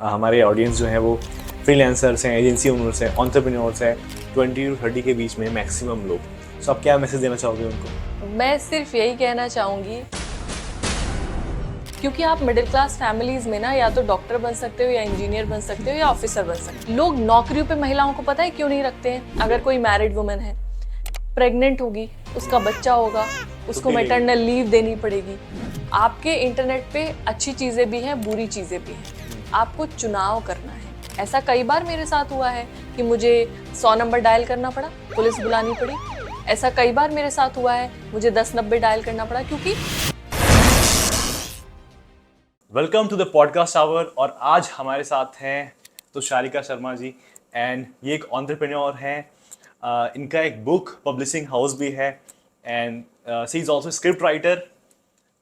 हमारे ऑडियंस जो है वो फ्रीलांसर्स हैं, एजेंसी ओनर्स हैं, एंटरप्रेन्योर्स हैं, 20 to 30 के बीच में मैक्सिमम लोग। सो आप क्या मैसेज देना चाहोगे उनको? मैं सिर्फ यही कहना चाहूँगी, क्योंकि आप मिडिल क्लास फैमिलीज में ना या तो डॉक्टर बन सकते हो या इंजीनियर बन सकते हो या ऑफिसर बन सकते हो। लोग नौकरियों पे महिलाओं को पता है क्यों नहीं रखते हैं? अगर कोई मैरिड वुमन है, प्रेग्नेंट होगी, उसका बच्चा होगा, उसको मैटरनल लीव देनी पड़ेगी। आपके इंटरनेट पे अच्छी चीज़ें भी हैं, बुरी चीज़ें भी हैं। आपको चुनाव करना है। ऐसा कई बार मेरे साथ हुआ है कि मुझे 100 नंबर डायल करना पड़ा, पुलिस बुलानी पड़ी। ऐसा कई बार मेरे साथ हुआ है, मुझे 1090 डायल करना पड़ा, क्योंकि welcome to the podcast hour. और आज हमारे साथ हैं तुषारिका शर्मा जी, एंड ये एक एंटरप्रेन्योर हैं। इनका एक बुक पब्लिशिंग हाउस भी है, and she is also script writer.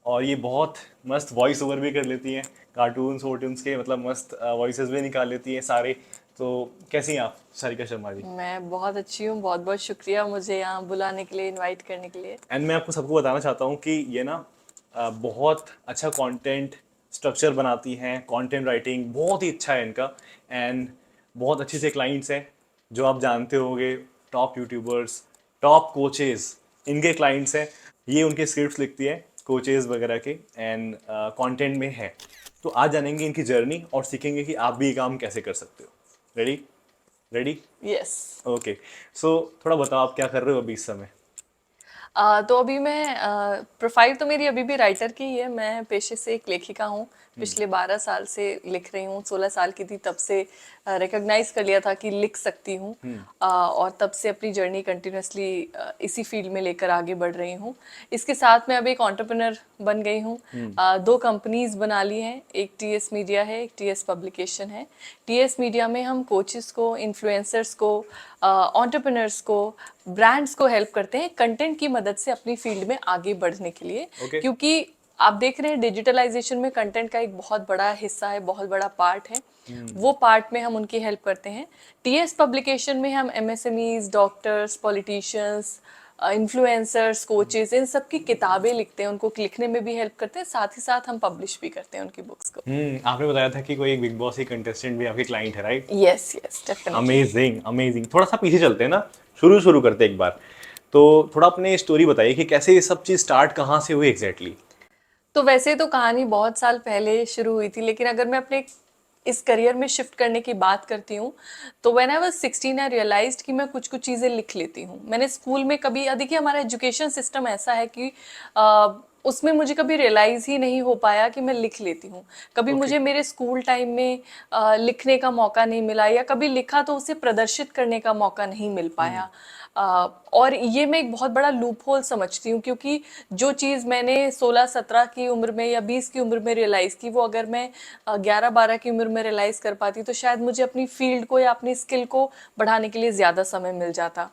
और ये बहुत मस्त वॉइस ओवर भी कर लेती हैं, कार्टून्स वोटून्स के, मतलब मस्त वॉइसेस भी निकाल लेती हैं सारे। तो कैसी हैं आप सारिका शर्मा जी? मैं बहुत अच्छी हूँ। बहुत बहुत शुक्रिया मुझे यहाँ बुलाने के लिए, इनवाइट करने के लिए। एंड मैं आपको सबको बताना चाहता हूँ कि ये ना बहुत अच्छा कंटेंट स्ट्रक्चर बनाती हैं, कंटेंट राइटिंग बहुत ही अच्छा है इनका। एंड बहुत अच्छे से क्लाइंट्स हैं जो आप जानते होंगे, टॉप यूट्यूबर्स, टॉप कोचेस इनके क्लाइंट्स हैं। ये उनके स्क्रिप्ट्स लिखती है कोचेस वगैरह के, एंड कंटेंट में है। तो आज जानेंगे इनकी जर्नी और सीखेंगे कि आप भी ये काम कैसे कर सकते हो। रेडी? रेडी? यस। ओके। सो थोड़ा बताओ आप क्या कर रहे हो अभी इस समय? तो अभी मैं प्रोफाइल तो मेरी अभी भी राइटर की ही है। मैं पेशे से एक लेखिका हूँ। पिछले 12 साल से लिख रही हूँ। 16 साल की थी तब से रिकॉग्नाइज कर लिया था कि लिख सकती हूँ। और तब से अपनी जर्नी कंटिन्यूसली इसी फील्ड में लेकर आगे बढ़ रही हूँ। इसके साथ मैं अभी एक एंटरप्रेन्योर बन गई हूँ। 2 कंपनीज बना ली हैं। एक टीएस मीडिया है, एक टीएस पब्लिकेशन है। टीएस मीडिया में हम कोचेस को, इन्फ्लुएंसर्स को, एंटरप्रेन्योर्स को, ब्रांड्स को हेल्प करते हैं कंटेंट की मदद से अपनी फील्ड में आगे बढ़ने के लिए। Okay. क्योंकि आप देख रहे हैं डिजिटलाइजेशन में कंटेंट का एक बहुत बड़ा हिस्सा है, बहुत बड़ा पार्ट है। वो पार्ट में हम उनकी हेल्प करते हैं। टीएस पब्लिकेशन में हम MSMEs, doctors, politicians, influencers, coaches, इन सब की किताबें लिखते हैं, उनको लिखने में भी हेल्प करते हैं। साथ ही साथ हम पब्लिश भी करते हैं उनकी बुक्स को। आपने बताया था कि कोई एक बिग बॉस की कंटेस्टेंट भी आपके क्लाइंट है, right? Yes yes, definitely. Amazing amazing. थोड़ा सा पीछे चलते हैं ना, शुरू करते हैं एक बार। तो थोड़ा अपने स्टोरी बताइए कि कैसे ये सब चीज़ स्टार्ट कहाँ से हुई एग्जैक्टली? तो वैसे तो कहानी बहुत साल पहले शुरू हुई थी, लेकिन अगर मैं अपने इस करियर में शिफ्ट करने की बात करती हूँ, तो when I was 16 I realised कि मैं कुछ कुछ चीज़ें लिख लेती हूँ। मैंने स्कूल में कभी, देखिए हमारा एजुकेशन सिस्टम ऐसा है कि उसमें मुझे कभी रियलाइज़ ही नहीं हो पाया कि मैं लिख लेती हूँ। कभी मुझे मेरे स्कूल टाइम में लिखने का मौका नहीं मिला, या कभी लिखा तो उसे प्रदर्शित करने का मौका नहीं मिल पाया। और ये मैं एक बहुत बड़ा लूप होल समझती हूँ, क्योंकि जो चीज़ मैंने 16-17 की उम्र में या 20 की उम्र में रियलाइज़ की, वो अगर मैं 11-12 की उम्र में रियलाइज़ कर पाती तो शायद मुझे अपनी फील्ड को या अपनी स्किल को बढ़ाने के लिए ज़्यादा समय मिल जाता।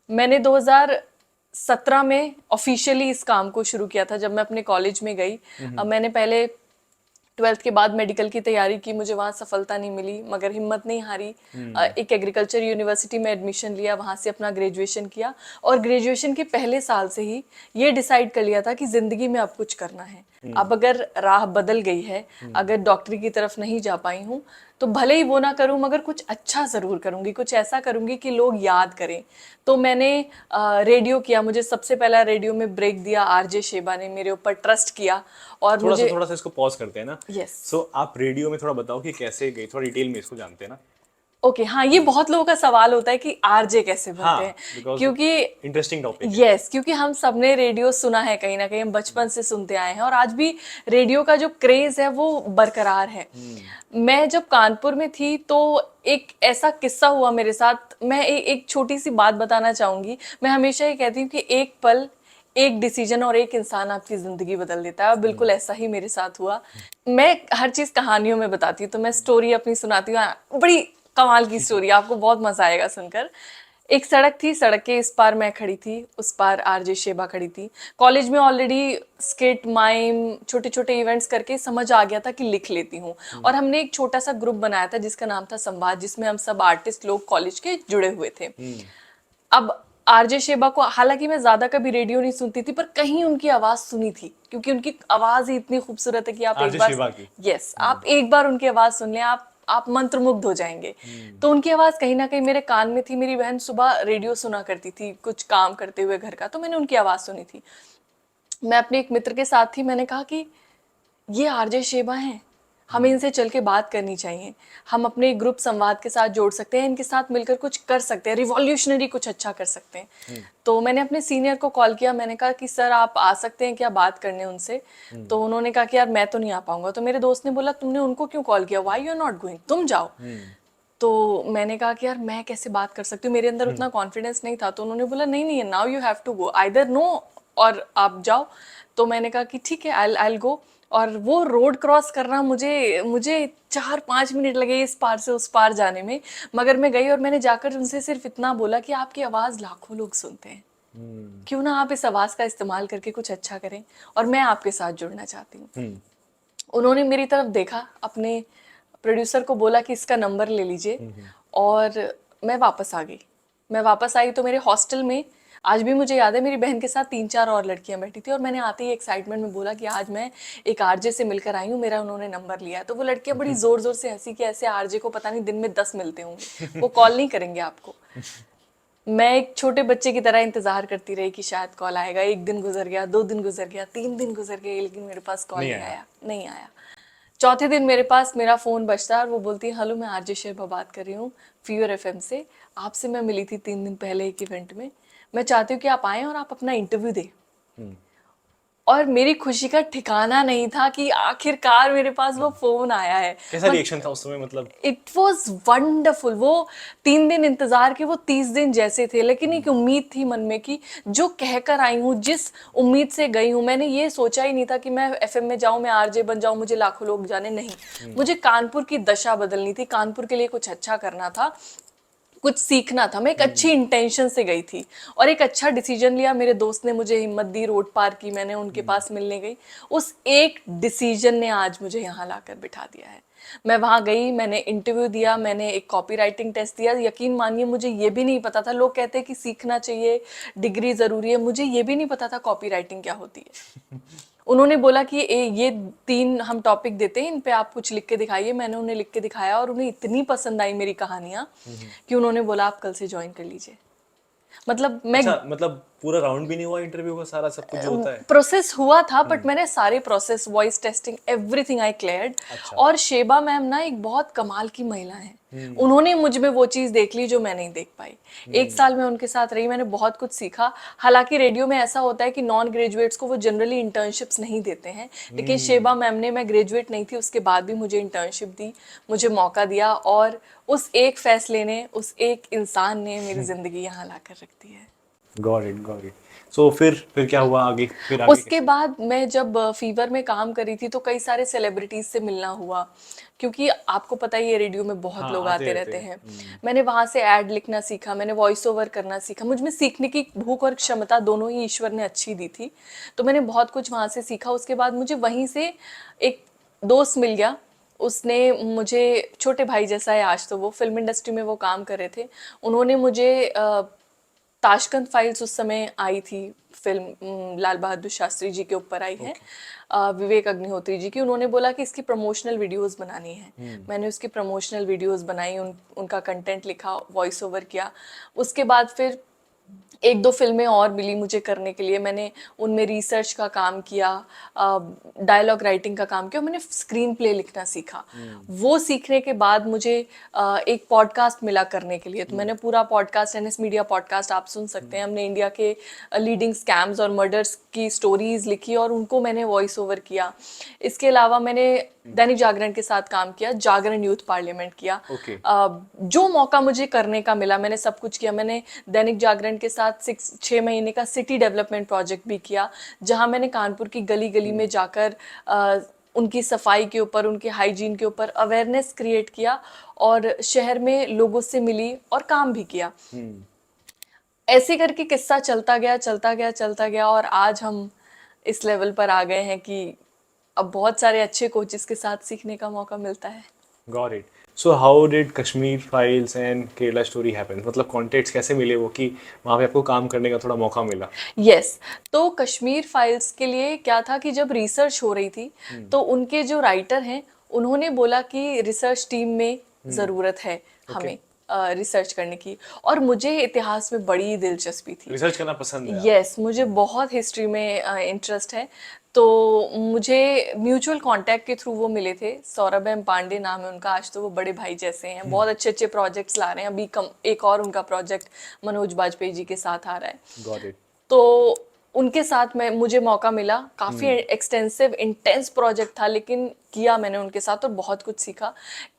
मैंने 2017 में ऑफिशियली इस काम को शुरू किया था, जब मैं अपने कॉलेज में गई। मैंने पहले 12th के बाद मेडिकल की तैयारी की, मुझे वहाँ सफलता नहीं मिली, मगर हिम्मत नहीं हारी। एक एग्रीकल्चर यूनिवर्सिटी में एडमिशन लिया, वहाँ से अपना ग्रेजुएशन किया। और ग्रेजुएशन के पहले साल से ही ये डिसाइड कर लिया था कि ज़िंदगी में अब कुछ करना है। अब अगर राह बदल गई है, अगर डॉक्टरी की तरफ नहीं जा पाई हूँ, तो भले ही वो ना करूँ, मगर कुछ अच्छा ज़रूर करूँगी, कुछ ऐसा करूँगी कि लोग याद करें। तो मैंने रेडियो किया। मुझे सबसे पहला रेडियो में ब्रेक दिया आरजे शेबा ने, मेरे ऊपर ट्रस्ट किया। और थोड़ा सा इसको पॉज करते हैं ना। यस। सो आप रेडियो में थोड़ा बताओ कि कैसे गई, थोड़ा डिटेल में इसको जानते हैं ना। ओके, हाँ, ये बहुत लोगों का सवाल होता है कि आरजे कैसे बनते हैं। हाँ, बिकॉज क्योंकि इंटरेस्टिंग टॉपिक है। यस, क्योंकि हम सबने रेडियो सुना है, कहीं ना कहीं हम बचपन से सुनते आए हैं, और आज भी रेडियो का जो क्रेज है वो बरकरार है। मैं जब कानपुर में थी तो एक ऐसा किस्सा हुआ मेरे साथ। मैं एक छोटी सी बात बताना चाहूंगी। मैं हमेशा ये कहती हूँ कि एक पल, एक डिसीजन और एक इंसान आपकी जिंदगी बदल देता है, और बिल्कुल ऐसा ही मेरे साथ हुआ। मैं हर चीज कहानियों में बताती हूँ, तो मैं स्टोरी अपनी सुनाती हूँ। बड़ी कमाल की स्टोरी, आपको बहुत मजा आएगा सुनकर। एक सड़क थी, सड़क के इस पार मैं खड़ी थी, उस पार आरजे शेबा खड़ी थी। कॉलेज में ऑलरेडी स्किट, माइम, छोटे छोटे इवेंट्स करके समझ आ गया था कि लिख लेती हूँ। और हमने एक छोटा सा ग्रुप बनाया था जिसका नाम था संवाद, जिसमें हम सब आर्टिस्ट लोग कॉलेज के जुड़े हुए थे। अब आरजे शेबा को हालांकि मैं ज्यादा कभी रेडियो नहीं सुनती थी, पर कहीं उनकी आवाज सुनी थी, क्योंकि उनकी आवाज ही इतनी खूबसूरत है कि आप एक आरजे बार, शिवा की। यस, आप एक बार उनकी आवाज सुन लें, आप मंत्रमुग्ध हो जाएंगे। तो उनकी आवाज़ कहीं ना कहीं मेरे कान में थी। मेरी बहन सुबह रेडियो सुना करती थी कुछ काम करते हुए घर का, तो मैंने उनकी आवाज़ सुनी थी। मैं अपने एक मित्र के साथ थी, मैंने कहा कि ये आरजे शेबा हैं, हमें इनसे चल के बात करनी चाहिए, हम अपने ग्रुप संवाद के साथ जोड़ सकते हैं, इनके साथ मिलकर कुछ कर सकते हैं, रिवॉल्यूशनरी कुछ अच्छा कर सकते हैं। तो मैंने अपने सीनियर को कॉल किया, मैंने कहा कि सर आप आ सकते हैं क्या बात करने उनसे। तो उन्होंने कहा कि यार मैं तो नहीं आ पाऊंगा। तो मेरे दोस्त ने बोला तुमने उनको क्यों कॉल किया, why you are not going, तुम जाओ। तो मैंने कहा कि यार मैं कैसे बात कर सकती हूँ, मेरे अंदर उतना कॉन्फिडेंस नहीं था। तो उन्होंने बोला नहीं नहीं, now you have to go, either no और आप जाओ। तो मैंने कहा कि ठीक है, आई गो। और वो रोड क्रॉस करना मुझे मुझे 4-5 मिनट लगे इस पार से उस पार जाने में, मगर मैं गई और मैंने जाकर उनसे सिर्फ इतना बोला कि आपकी आवाज़ लाखों लोग सुनते हैं, क्यों ना आप इस आवाज़ का इस्तेमाल करके कुछ अच्छा करें, और मैं आपके साथ जुड़ना चाहती हूँ। उन्होंने मेरी तरफ देखा, अपने प्रोड्यूसर को बोला कि इसका नंबर ले लीजिए, और मैं वापस आ गई। मैं वापस आई तो मेरे हॉस्टल में आज भी मुझे याद है मेरी बहन के साथ 3-4 और लड़कियां बैठी थी, और मैंने आते ही एक्साइटमेंट में बोला कि आज मैं एक आरजे से मिलकर आई हूँ, मेरा उन्होंने नंबर लिया है। तो वो लड़कियां बड़ी जोर जोर से हंसी कि ऐसे आरजे को पता नहीं दिन में 10 मिलते होंगे, वो कॉल नहीं करेंगे आपको। मैं एक छोटे बच्चे की तरह इंतजार करती रही कि शायद कॉल आएगा। 1 दिन गुजर गया, 2 दिन गुजर गया, 3 दिन गुजर गए, लेकिन मेरे पास कॉल नहीं नहीं आया। आया, नहीं आया। चौथे दिन मेरे पास मेरा फ़ोन बजता है और वो बोलती है हेलो मैं आरजे शेबा बात कर रही हूँ फीवर एफएम से, आपसे मैं मिली थी 3 दिन पहले एक इवेंट में, मैं चाहती हूँ कि आप आएँ और आप अपना इंटरव्यू दें। और मेरी खुशी का ठिकाना नहीं था कि आखिरकार मेरे पास वो फ़ोन आया है। कैसा रिएक्शन था उस समय, मतलब? It was wonderful. वो 3 दिन इंतजार के वो 30 दिन जैसे थे, लेकिन एक उम्मीद थी मन में कि जो कहकर आई हूँ, जिस उम्मीद से गई हूँ, मैंने ये सोचा ही नहीं था कि मैं एफएम में जाऊँ, मैं आरजे बन जाऊँ, मुझे लाखों लोग जाने, नहीं। मुझे कानपुर की दशा बदलनी थी, कानपुर के लिए कुछ अच्छा करना था, कुछ सीखना था। मैं एक अच्छी इंटेंशन से गई थी और एक अच्छा डिसीजन लिया। मेरे दोस्त ने मुझे हिम्मत दी, रोड पार की, मैंने उनके पास मिलने गई। उस एक डिसीजन ने आज मुझे यहाँ लाकर बिठा दिया है। मैं वहाँ गई, मैंने इंटरव्यू दिया, मैंने एक कॉपी राइटिंग टेस्ट दिया। यकीन मानिए मुझे ये भी नहीं पता था, लोग कहते हैं कि सीखना चाहिए, डिग्री ज़रूरी है, मुझे ये भी नहीं पता था कॉपी राइटिंग क्या होती है। उन्होंने बोला कि ये 3 हम टॉपिक देते हैं, इन पे आप कुछ लिख के दिखाइए। मैंने उन्हें लिख के दिखाया और उन्हें इतनी पसंद आई मेरी कहानियाँ कि उन्होंने बोला आप कल से ज्वाइन कर लीजिए। मतलब मैं अच्छा, मतलब पूरा राउंड भी नहीं हुआ इंटरव्यू का, सारा सब कुछ जो होता है? प्रोसेस हुआ था, बट मैंने सारे process, voice testing, everything I cleared. अच्छा। और शेबा मैम ना एक बहुत कमाल की महिला है। उन्होंने मुझ में वो चीज़ देख ली जो मैं नहीं देख पाई। 1 साल में उनके साथ रही, मैंने बहुत कुछ सीखा। हालांकि रेडियो में ऐसा होता है कि नॉन ग्रेजुएट्स को वो जनरली इंटर्नशिप्स नहीं देते हैं, लेकिन शेबा मैम ने, मैं ग्रेजुएट नहीं थी उसके बाद भी मुझे इंटर्नशिप दी, मुझे मौका दिया, और उस एक फैसले ने, उस एक इंसान ने मेरी ज़िंदगी यहाँ ला कर रख दी है। Got it, got it. So फिर क्या हुआ आगे? फिर आगे उसके बाद मैं जब फीवर में काम करी थी तो कई सारे सेलिब्रिटीज से मिलना हुआ, क्योंकि आपको पता ही है रेडियो में बहुत हाँ, लोग आते आते रहते रहते हैं। हैं। मैंने वहां से ऐड लिखना सीखा, मैंने वॉइस ओवर करना सीखा। मुझ में सीखने की भूख और क्षमता दोनों ही ईश्वर ने अच्छी दी थी, तो मैंने बहुत कुछ वहां से सीखा। उसके बाद मुझे वहीं से एक दोस्त मिल गया, उसने मुझे, छोटे भाई जैसा है आज, तो वो फिल्म इंडस्ट्री में वो काम कर रहे थे। उन्होंने मुझे ताशकंद फाइल्स उस समय आई थी फिल्म, लाल बहादुर शास्त्री जी के ऊपर आई है, विवेक अग्निहोत्री जी की। उन्होंने बोला कि इसकी प्रमोशनल वीडियोस बनानी है। मैंने उसकी प्रमोशनल वीडियोस बनाई, उनका कंटेंट लिखा, वॉइस ओवर किया। उसके बाद फिर 1-2 फिल्में और मिली मुझे करने के लिए, मैंने उनमें रिसर्च का काम किया, डायलॉग राइटिंग का काम किया, मैंने स्क्रीन प्ले लिखना सीखा। वो सीखने के बाद मुझे एक पॉडकास्ट मिला करने के लिए, तो मैंने पूरा पॉडकास्ट, एनएस मीडिया पॉडकास्ट आप सुन सकते हैं, हमने इंडिया के लीडिंग स्कैम्स और मर्डर्स की स्टोरीज लिखी और उनको मैंने वॉइस ओवर किया। इसके अलावा मैंने दैनिक जागरण के साथ काम किया, जागरण यूथ पार्लियामेंट किया। ओके। जो मौका मुझे करने का मिला मैंने सब कुछ किया। मैंने दैनिक जागरण के साथ 6 महीने का सिटी डेवलपमेंट प्रोजेक्ट भी किया, जहां मैंने कानपुर की गली गली में जाकर उनकी सफाई के ऊपर, उनके हाइजीन के ऊपर अवेयरनेस क्रिएट किया और शहर में लोगों से मिली और काम भी किया। ऐसे करके किस्सा चलता गया, चलता गया, चलता गया, और आज हम इस लेवल पर आ गए हैं कि अब बहुत सारे अच्छे कोचेस के साथ सीखने का मौका मिलता है। Got it. So how did Kashmir files and Kerala story happen? मतलब कॉन्टेक्ट्स कैसे मिले वो कि वहाँ पे आपको काम करने का थोड़ा मौका मिला? यस, तो कश्मीर फाइल्स के लिए क्या था कि जब रिसर्च हो रही थी तो उनके जो राइटर हैं उन्होंने बोला कि रिसर्च टीम में ज़रूरत है हमें रिसर्च करने की, और मुझे इतिहास में बड़ी दिलचस्पी थी। रिसर्च करना पसंद है यस, मुझे बहुत हिस्ट्री में इंटरेस्ट है। तो मुझे म्यूचुअल कांटेक्ट के थ्रू वो मिले थे, सौरभ एम पांडे नाम है उनका, आज तो वो बड़े भाई जैसे हैं, बहुत अच्छे अच्छे प्रोजेक्ट्स ला रहे हैं। अभी एक और उनका प्रोजेक्ट मनोज बाजपेयी जी के साथ आ रहा है। Got it. तो उनके साथ मुझे मौका मिला, काफ़ी एक्सटेंसिव इंटेंस प्रोजेक्ट था, लेकिन किया मैंने उनके साथ और बहुत कुछ सीखा।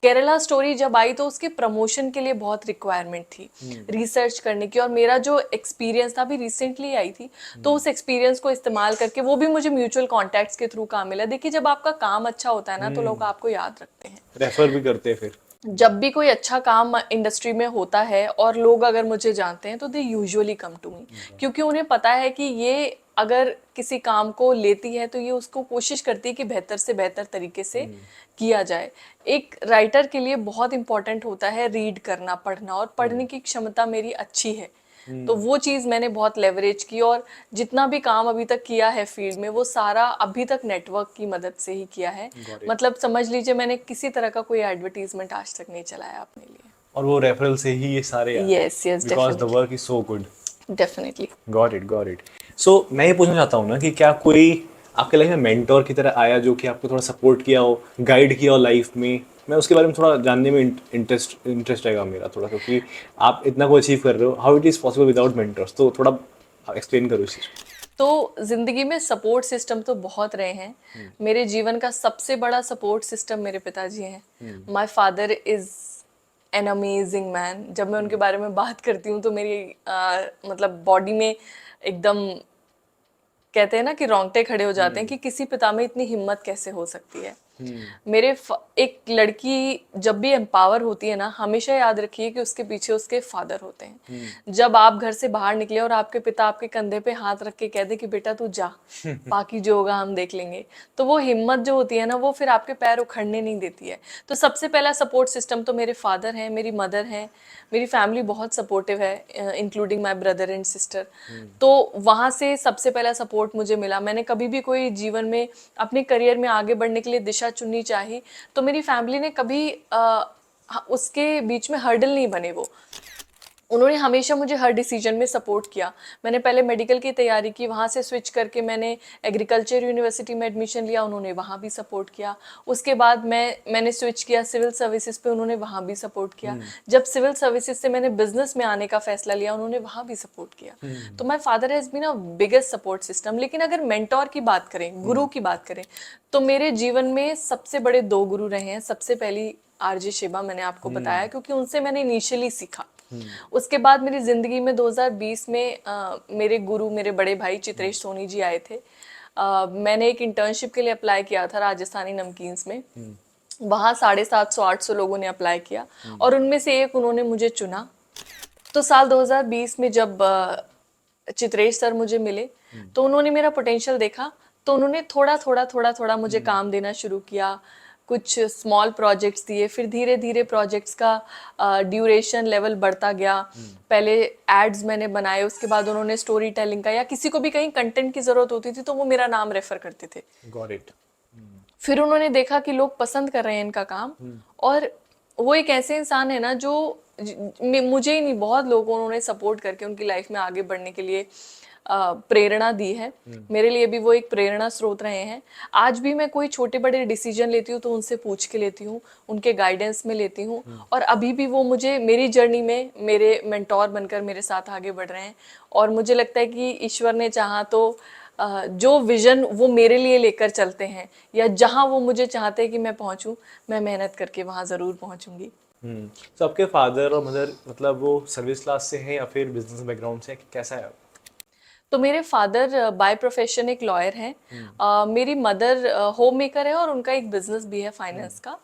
केरला स्टोरी जब आई तो उसके प्रमोशन के लिए बहुत रिक्वायरमेंट थी रिसर्च करने की, और मेरा जो एक्सपीरियंस था, अभी रिसेंटली आई थी, तो उस एक्सपीरियंस को इस्तेमाल करके, वो भी मुझे म्यूचुअल कॉन्टैक्ट्स के थ्रू काम मिला। देखिए, जब आपका काम अच्छा होता है ना, तो लोग आपको याद रखते हैं। रेफर भी करते हैं फिर। जब भी कोई अच्छा काम इंडस्ट्री में होता है और लोग अगर मुझे जानते हैं, तो they usually come to me, क्योंकि उन्हें पता है कि ये अगर किसी काम को लेती है तो ये उसको कोशिश करती है कि बेहतर से बेहतर तरीके से किया जाए। एक राइटर के लिए बहुत इंपॉर्टेंट होता है रीड करना, पढ़ना, और पढ़ने की क्षमता मेरी अच्छी है। तो वो चीज़ मैंने बहुत लेवरेज की, और जितना भी काम अभी तक किया है फील्ड में, वो सारा अभी तक नेटवर्क की मदद से ही किया है। मतलब समझ लीजिए, मैंने किसी तरह का कोई एडवर्टीजमेंट आज तक नहीं चलाया अपने लिए। और वो रेफरल से ही ये सारे आए। Yes yes, because the work is so good. Definitely. Got it, got it. So मैं ये पूछना चाहता हूँ ना कि क्या कोई आपके लाइफ में मेंटोर की तरह आया जो कि आपको थोड़ा सपोर्ट किया हो, गाइड किया हो लाइफ में? मैं उसके बारे में थोड़ा जानने में इंटरेस्ट रहेगा मेरा थोड़ा, क्योंकि आप इतना को अचीव कर रहे हो, how it is possible without mentors, तो थोड़ा एक्सप्लेन करो इस चीज़ को। तो जिंदगी में सपोर्ट सिस्टम तो बहुत रहे हैं। मेरे जीवन का सबसे बड़ा सपोर्ट सिस्टम मेरे पिताजी हैं। My father is an amazing man. जब मैं उनके बारे में बात करती हूँ तो मेरी मतलब बॉडी में एकदम, कहते हैं ना कि रोंगटे खड़े हो जाते हैं कि किसी पिता में इतनी हिम्मत कैसे हो सकती है। एक लड़की जब भी एम्पावर होती है ना, हमेशा याद रखिए कि उसके पीछे उसके फादर होते हैं। जब आप घर से बाहर निकले और आपके पिता आपके कंधे पे हाथ रख के कह दे कि बेटा तू जा, बाकी जो होगा हम देख लेंगे, तो वो हिम्मत जो होती है ना, वो फिर आपके पैर उखड़ने नहीं देती है। तो सबसे पहला सपोर्ट सिस्टम तो मेरे फादर हैं, मेरी मदर हैं। मेरी फैमिली बहुत सपोर्टिव है, including my brother and sister. तो वहाँ से सबसे पहला सपोर्ट मुझे मिला। मैंने कभी भी कोई जीवन में अपने करियर में आगे बढ़ने के लिए दिशा चुननी चाहिए, तो मेरी फैमिली ने कभी उसके बीच में हर्डल नहीं बने। वो उन्होंने हमेशा मुझे हर डिसीजन में सपोर्ट किया। मैंने पहले मेडिकल की तैयारी की, वहाँ से स्विच करके मैंने एग्रीकल्चर यूनिवर्सिटी में एडमिशन लिया, उन्होंने वहाँ भी सपोर्ट किया। उसके बाद मैंने स्विच किया सिविल सर्विसेज पे, उन्होंने वहाँ भी सपोर्ट किया। जब सिविल सर्विसेज से मैंने बिजनेस में आने का फैसला लिया, उन्होंने वहाँ भी सपोर्ट किया। तो my father has been a biggest support system. लेकिन अगर मेंटोर की बात करें, गुरु की बात करें, तो मेरे जीवन में सबसे बड़े 2 गुरु रहे हैं। सबसे पहली आरजे शिवा, मैंने आपको बताया, क्योंकि उनसे मैंने इनिशियली सीखा। उसके बाद मेरी ज़िंदगी में 2020 में मेरे गुरु, मेरे बड़े भाई चित्रेश सोनी जी आए थे। मैंने एक इंटर्नशिप के लिए अप्लाई किया था राजस्थानी नमकीन्स में। वहाँ 750-800 लोगों ने अप्लाई किया, और उनमें से एक उन्होंने मुझे चुना। तो साल 2020 में जब चित्रेश सर मुझे मिले, तो उन्होंने मेरा पोटेंशियल देखा, तो उन्होंने थोड़ा मुझे काम देना शुरू किया। कुछ स्मॉल प्रोजेक्ट्स दिए, फिर धीरे धीरे प्रोजेक्ट्स का ड्यूरेशन लेवल बढ़ता गया। पहले एड्स मैंने बनाए, उसके बाद उन्होंने स्टोरी टेलिंग का, या किसी को भी कहीं कंटेंट की ज़रूरत होती थी तो वो मेरा नाम रेफर करते थे। Got it. फिर उन्होंने देखा कि लोग पसंद कर रहे हैं इनका काम, और वो एक ऐसे इंसान है ना जो मुझे ही नहीं, बहुत लोगों उन्होंने सपोर्ट करके उनकी लाइफ में आगे बढ़ने के लिए प्रेरणा दी है। मेरे लिए भी वो एक प्रेरणा स्रोत रहे हैं। आज भी मैं कोई छोटे बड़े डिसीजन लेती हूँ तो उनसे पूछ के लेती हूँ, उनके गाइडेंस में लेती हूँ, और अभी भी वो मुझे मेरी जर्नी में मेरे मेंटोर बनकर मेरे साथ आगे बढ़ रहे हैं। और मुझे लगता है कि ईश्वर ने चाहा तो जो विजन वो मेरे लिए लेकर चलते हैं, या जहाँ वो मुझे चाहते हैं कि मैं पहुँचूँ, मैं मेहनत करके वहाँ ज़रूर पहुँचूँगी। तो आपके फादर और मदर मतलब वो सर्विस क्लास से हैं या फिर बिजनेस बैकग्राउंड से, कैसा है? तो मेरे फादर बाय प्रोफेशन एक लॉयर हैं। मेरी मदर होम मेकर है, और उनका एक बिजनेस भी है फाइनेंस का,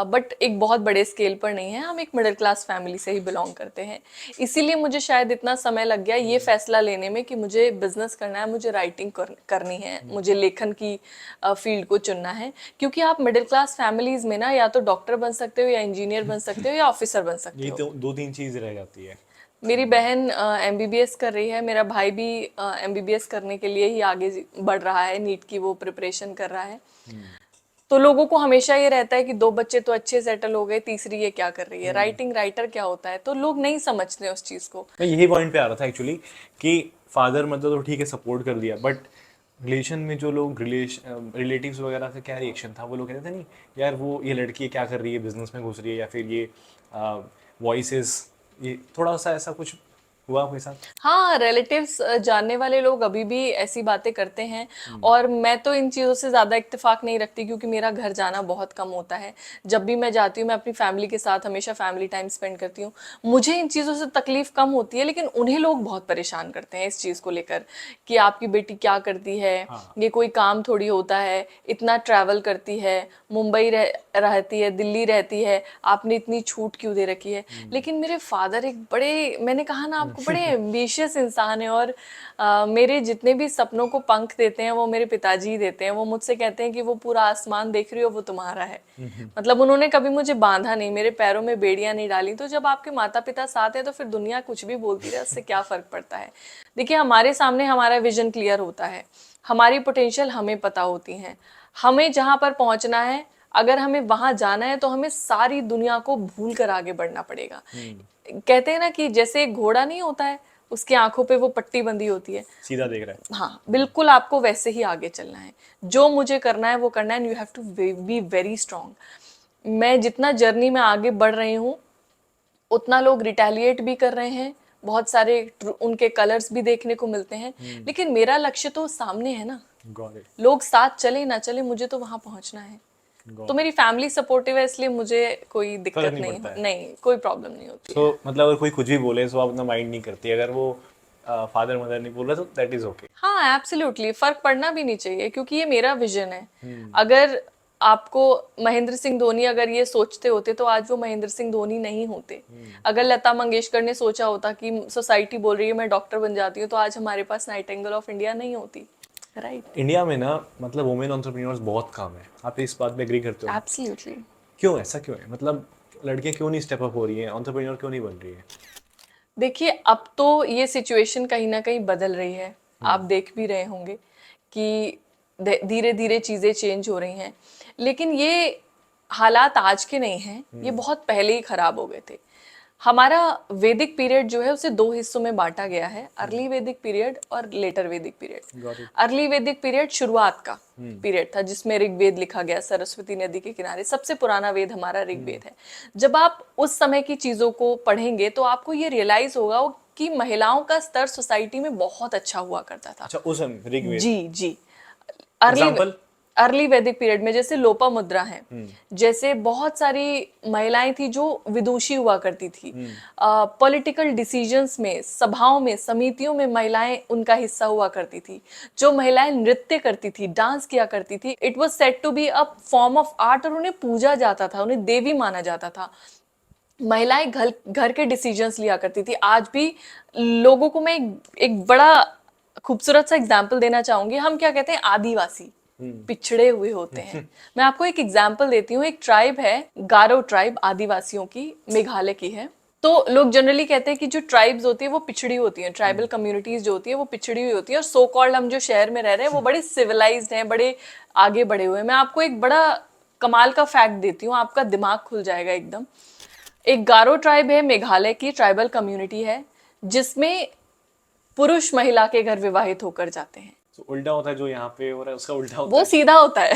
बट एक बहुत बड़े स्केल पर नहीं है। हम एक मिडिल क्लास फैमिली से ही बिलोंग करते हैं। इसीलिए मुझे शायद इतना समय लग गया ये फैसला लेने में कि मुझे बिजनेस करना है, मुझे राइटिंग करनी है, मुझे लेखन की फील्ड को चुनना है। क्योंकि आप मिडिल क्लास फैमिलीज में ना, या तो डॉक्टर बन सकते हो, या इंजीनियर बन सकते हो, या ऑफिसर बन सकते ये हो। तो 2-3 चीज़ रह जाती है। मेरी बहन एमबीबीएस कर रही है, मेरा भाई भी एमबीबीएस करने के लिए ही आगे बढ़ रहा है, नीट की वो प्रिपरेशन कर रहा है। तो लोगों को हमेशा ये रहता है कि 2 बच्चे तो अच्छे सेटल हो गए, तीसरी ये क्या कर रही है, राइटिंग राइटर क्या होता है, तो लोग नहीं समझते उस चीज को। मैं यही पॉइंट पे आ रहा था एक्चुअली कि फादर मतलब तो ठीक है सपोर्ट कर दिया, बट रिलेशन में जो लोग रिलेटिव्स वगैरह का क्या रिएक्शन था? वो लोग कहते थे नहीं यार वो ये लड़की क्या कर रही है, बिजनेस में घुस रही है, या फिर ये वॉइसेस, ये थोड़ा सा ऐसा कुछ हुआ आपके साथ? हाँ, रिलेटिव्स जानने वाले लोग अभी भी ऐसी बातें करते हैं, और मैं तो इन चीज़ों से ज़्यादा इत्तेफाक नहीं रखती क्योंकि मेरा घर जाना बहुत कम होता है। जब भी मैं जाती हूँ मैं अपनी फैमिली के साथ हमेशा फैमिली टाइम स्पेंड करती हूँ। मुझे इन चीज़ों से तकलीफ कम होती है, लेकिन उन्हें लोग बहुत परेशान करते हैं इस चीज़ को लेकर कि आपकी बेटी क्या करती है, ये कोई काम थोड़ी होता है, इतना ट्रैवल करती है, मुंबई रहती है, दिल्ली रहती है, आपने इतनी छूट क्यों दे रखी है। लेकिन मेरे फादर एक बड़े, मैंने कहा ना आपको, बड़े एम्बिशियस इंसान है, और मेरे जितने भी सपनों को पंख देते हैं वो मेरे पिताजी ही देते हैं। वो मुझसे कहते हैं कि वो पूरा आसमान देख रही हो, वो तुम्हारा है। मतलब उन्होंने कभी मुझे बांधा नहीं, मेरे पैरों में बेड़ियां नहीं डाली। तो जब आपके माता पिता साथ है तो फिर दुनिया कुछ भी बोलती रहे, उससे क्या फर्क पड़ता है। देखिए, हमारे सामने हमारा विजन क्लियर होता है, हमारी पोटेंशियल हमें पता होती है, हमें जहां पर पहुंचना है, अगर हमें वहां जाना है तो हमें सारी दुनिया को भूल कर आगे बढ़ना पड़ेगा। कहते हैं ना कि जैसे एक घोड़ा नहीं होता है, उसकी आंखों पे वो पट्टी बंधी होती है। सीधा देख रहा है। हाँ, बिल्कुल आपको वैसे ही आगे चलना है। जो मुझे करना है वो करना है, and you have to be very strong. मैं जितना जर्नी में आगे बढ़ रही हूँ उतना लोग रिटेलिएट भी कर रहे हैं, बहुत सारे उनके कलर्स भी देखने को मिलते हैं, लेकिन मेरा लक्ष्य तो सामने है ना। Got it. लोग साथ चले ना चले, मुझे तो वहां पहुंचना है। तो मेरी फैमिली सपोर्टिव है, इसलिए मुझे कोई दिक्कत फर्क नहीं नहीं पड़ता है। नहीं, कोई प्रॉब्लम नहीं होती है। सो मतलब अगर कोई कुछ भी बोले तो आप उतना माइंड नहीं करती, अगर वो फादर मदर नहीं बोल रहा तो दैट इज ओके। हाँ, एब्सोल्युटली, फर्क पड़ना भी नहीं चाहिए क्योंकि ये मेरा विजन है। अगर आपको महेंद्र सिंह धोनी अगर ये सोचते होते तो आज वो महेंद्र सिंह धोनी नहीं होते। अगर लता मंगेशकर ने सोचा होता कि सोसाइटी बोल रही है मैं डॉक्टर बन जाती हूँ, तो आज हमारे पास नाइटिंगेल ऑफ इंडिया नहीं होती। राइट। इंडिया में ना मतलब वुमेन एंटरप्रेन्योर्स बहुत कम है, आप इस बात पे एग्री करते हो? एब्सोल्युटली। क्यों, ऐसा क्यों है? मतलब लड़कियां क्यों नहीं स्टेप अप हो रही हैं, एंटरप्रेन्योर क्यों नहीं बन रही है? देखिए, अब तो ये सिचुएशन कहीं ना कहीं बदल रही है। आप देख भी रहे होंगे कि धीरे धीरे चीजें चेंज हो रही हैं, लेकिन ये हालात आज के नहीं हैं, ये बहुत पहले ही खराब हो गए थे। हमारा वैदिक पीरियड जो है उसे 2 हिस्सों में बांटा गया है, अर्ली वैदिक पीरियड और लेटर वैदिक period. Got it. Early Vedic period शुरुआत का पीरियड था जिसमें ऋग्वेद लिखा गया, सरस्वती नदी के किनारे। सबसे पुराना वेद हमारा ऋग्वेद है। जब आप उस समय की चीजों को पढ़ेंगे तो आपको ये रियलाइज होगा कि महिलाओं का स्तर सोसाइटी में बहुत अच्छा हुआ करता था। अच्छा, उस ऋग्वेद। जी जी। Early example? Early Vedic period में जैसे लोपामुद्रा है, जैसे बहुत सारी महिलाएं थी जो विदुषी हुआ करती थी। पॉलिटिकल डिसीजंस में, सभाओं में, समितियों में महिलाएं उनका हिस्सा हुआ करती थी। जो महिलाएं नृत्य करती थी, डांस किया करती थी, it was said to be a form of art, और उन्हें पूजा जाता था, उन्हें देवी माना जाता था। महिलाएं घर घर के डिसीजंस लिया करती थी। आज भी लोगों को मैं एक बड़ा खूबसूरत सा एग्जाम्पल देना चाहूंगी। हम क्या कहते हैं, आदिवासी पिछड़े हुए होते हैं। मैं आपको एक एग्जाम्पल देती हूँ। एक ट्राइब है, गारो ट्राइब, आदिवासियों की, मेघालय की है। तो लोग जनरली कहते हैं कि जो ट्राइब्स होती है वो पिछड़ी होती हैं, ट्राइबल कम्युनिटीज जो होती है वो पिछड़ी हुई होती है, और सो कॉल्ड हम जो शहर में रह रहे हैं वो बड़े सिविलाइज्ड हैं, बड़े आगे बढ़े हुए हैं। मैं आपको एक बड़ा कमाल का फैक्ट देती हूँ, आपका दिमाग खुल जाएगा एकदम। एक गारो ट्राइब है, मेघालय की ट्राइबल कम्युनिटी है, जिसमें पुरुष महिला के घर विवाहित होकर जाते हैं। तो उल्टा होता है जो यहाँ पे हो रहा है, उसका उल्टा होता वो है। सीधा होता है।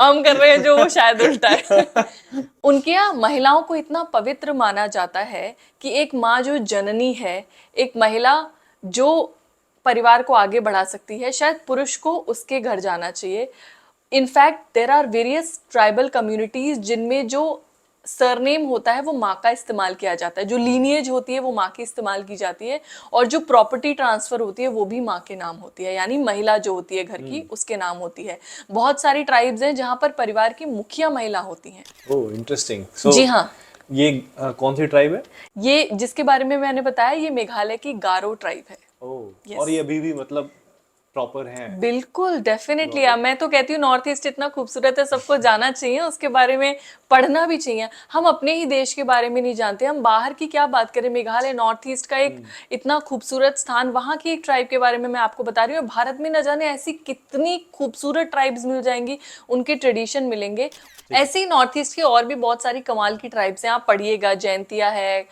हम कर रहे हैं जो, वो शायद उल्टा है। उनके यहाँ महिलाओं को इतना पवित्र माना जाता है कि एक माँ जो जननी है, एक महिला जो परिवार को आगे बढ़ा सकती है, शायद पुरुष को उसके घर जाना चाहिए। In fact there are various tribal communities जिनमें जो सरनेम होता है वो माँ का इस्तेमाल किया जाता है, जो लीनिएज होती है वो माँ की इस्तेमाल की जाती है, और जो प्रॉपर्टी ट्रांसफर होती है वो भी माँ के नाम होती है, यानी महिला जो होती है घर की उसके नाम होती है। बहुत सारी ट्राइब्स हैं जहाँ पर परिवार की मुखिया महिला होती हैं। Oh interesting. सो जी हाँ। ये कौन सी ट्राइब है? ये जिसके बारे में मैंने बताया, ये मेघालय की गारो ट्राइब है। ओह Yes. और ये अभी भी मतलब प्रॉपर हैं। बिल्कुल डेफिनेटली। मैं तो कहती हूँ नॉर्थ ईस्ट इतना खूबसूरत है, सबको जाना चाहिए, उसके बारे में पढ़ना भी चाहिए। हम अपने ही देश के बारे में नहीं जानते, हम बाहर की क्या बात करें। मेघालय नॉर्थ ईस्ट का एक इतना खूबसूरत स्थान, वहाँ की एक ट्राइब के बारे में मैं आपको बता रही हूँ। भारत में न जाने ऐसी कितनी खूबसूरत ट्राइब्स मिल जाएंगी, उनके ट्रेडिशन मिलेंगे। ऐसे ही नॉर्थ ईस्ट की और भी बहुत सारी कमाल की ट्राइब्स हैं, आप पढ़िएगा। जैंतिया है,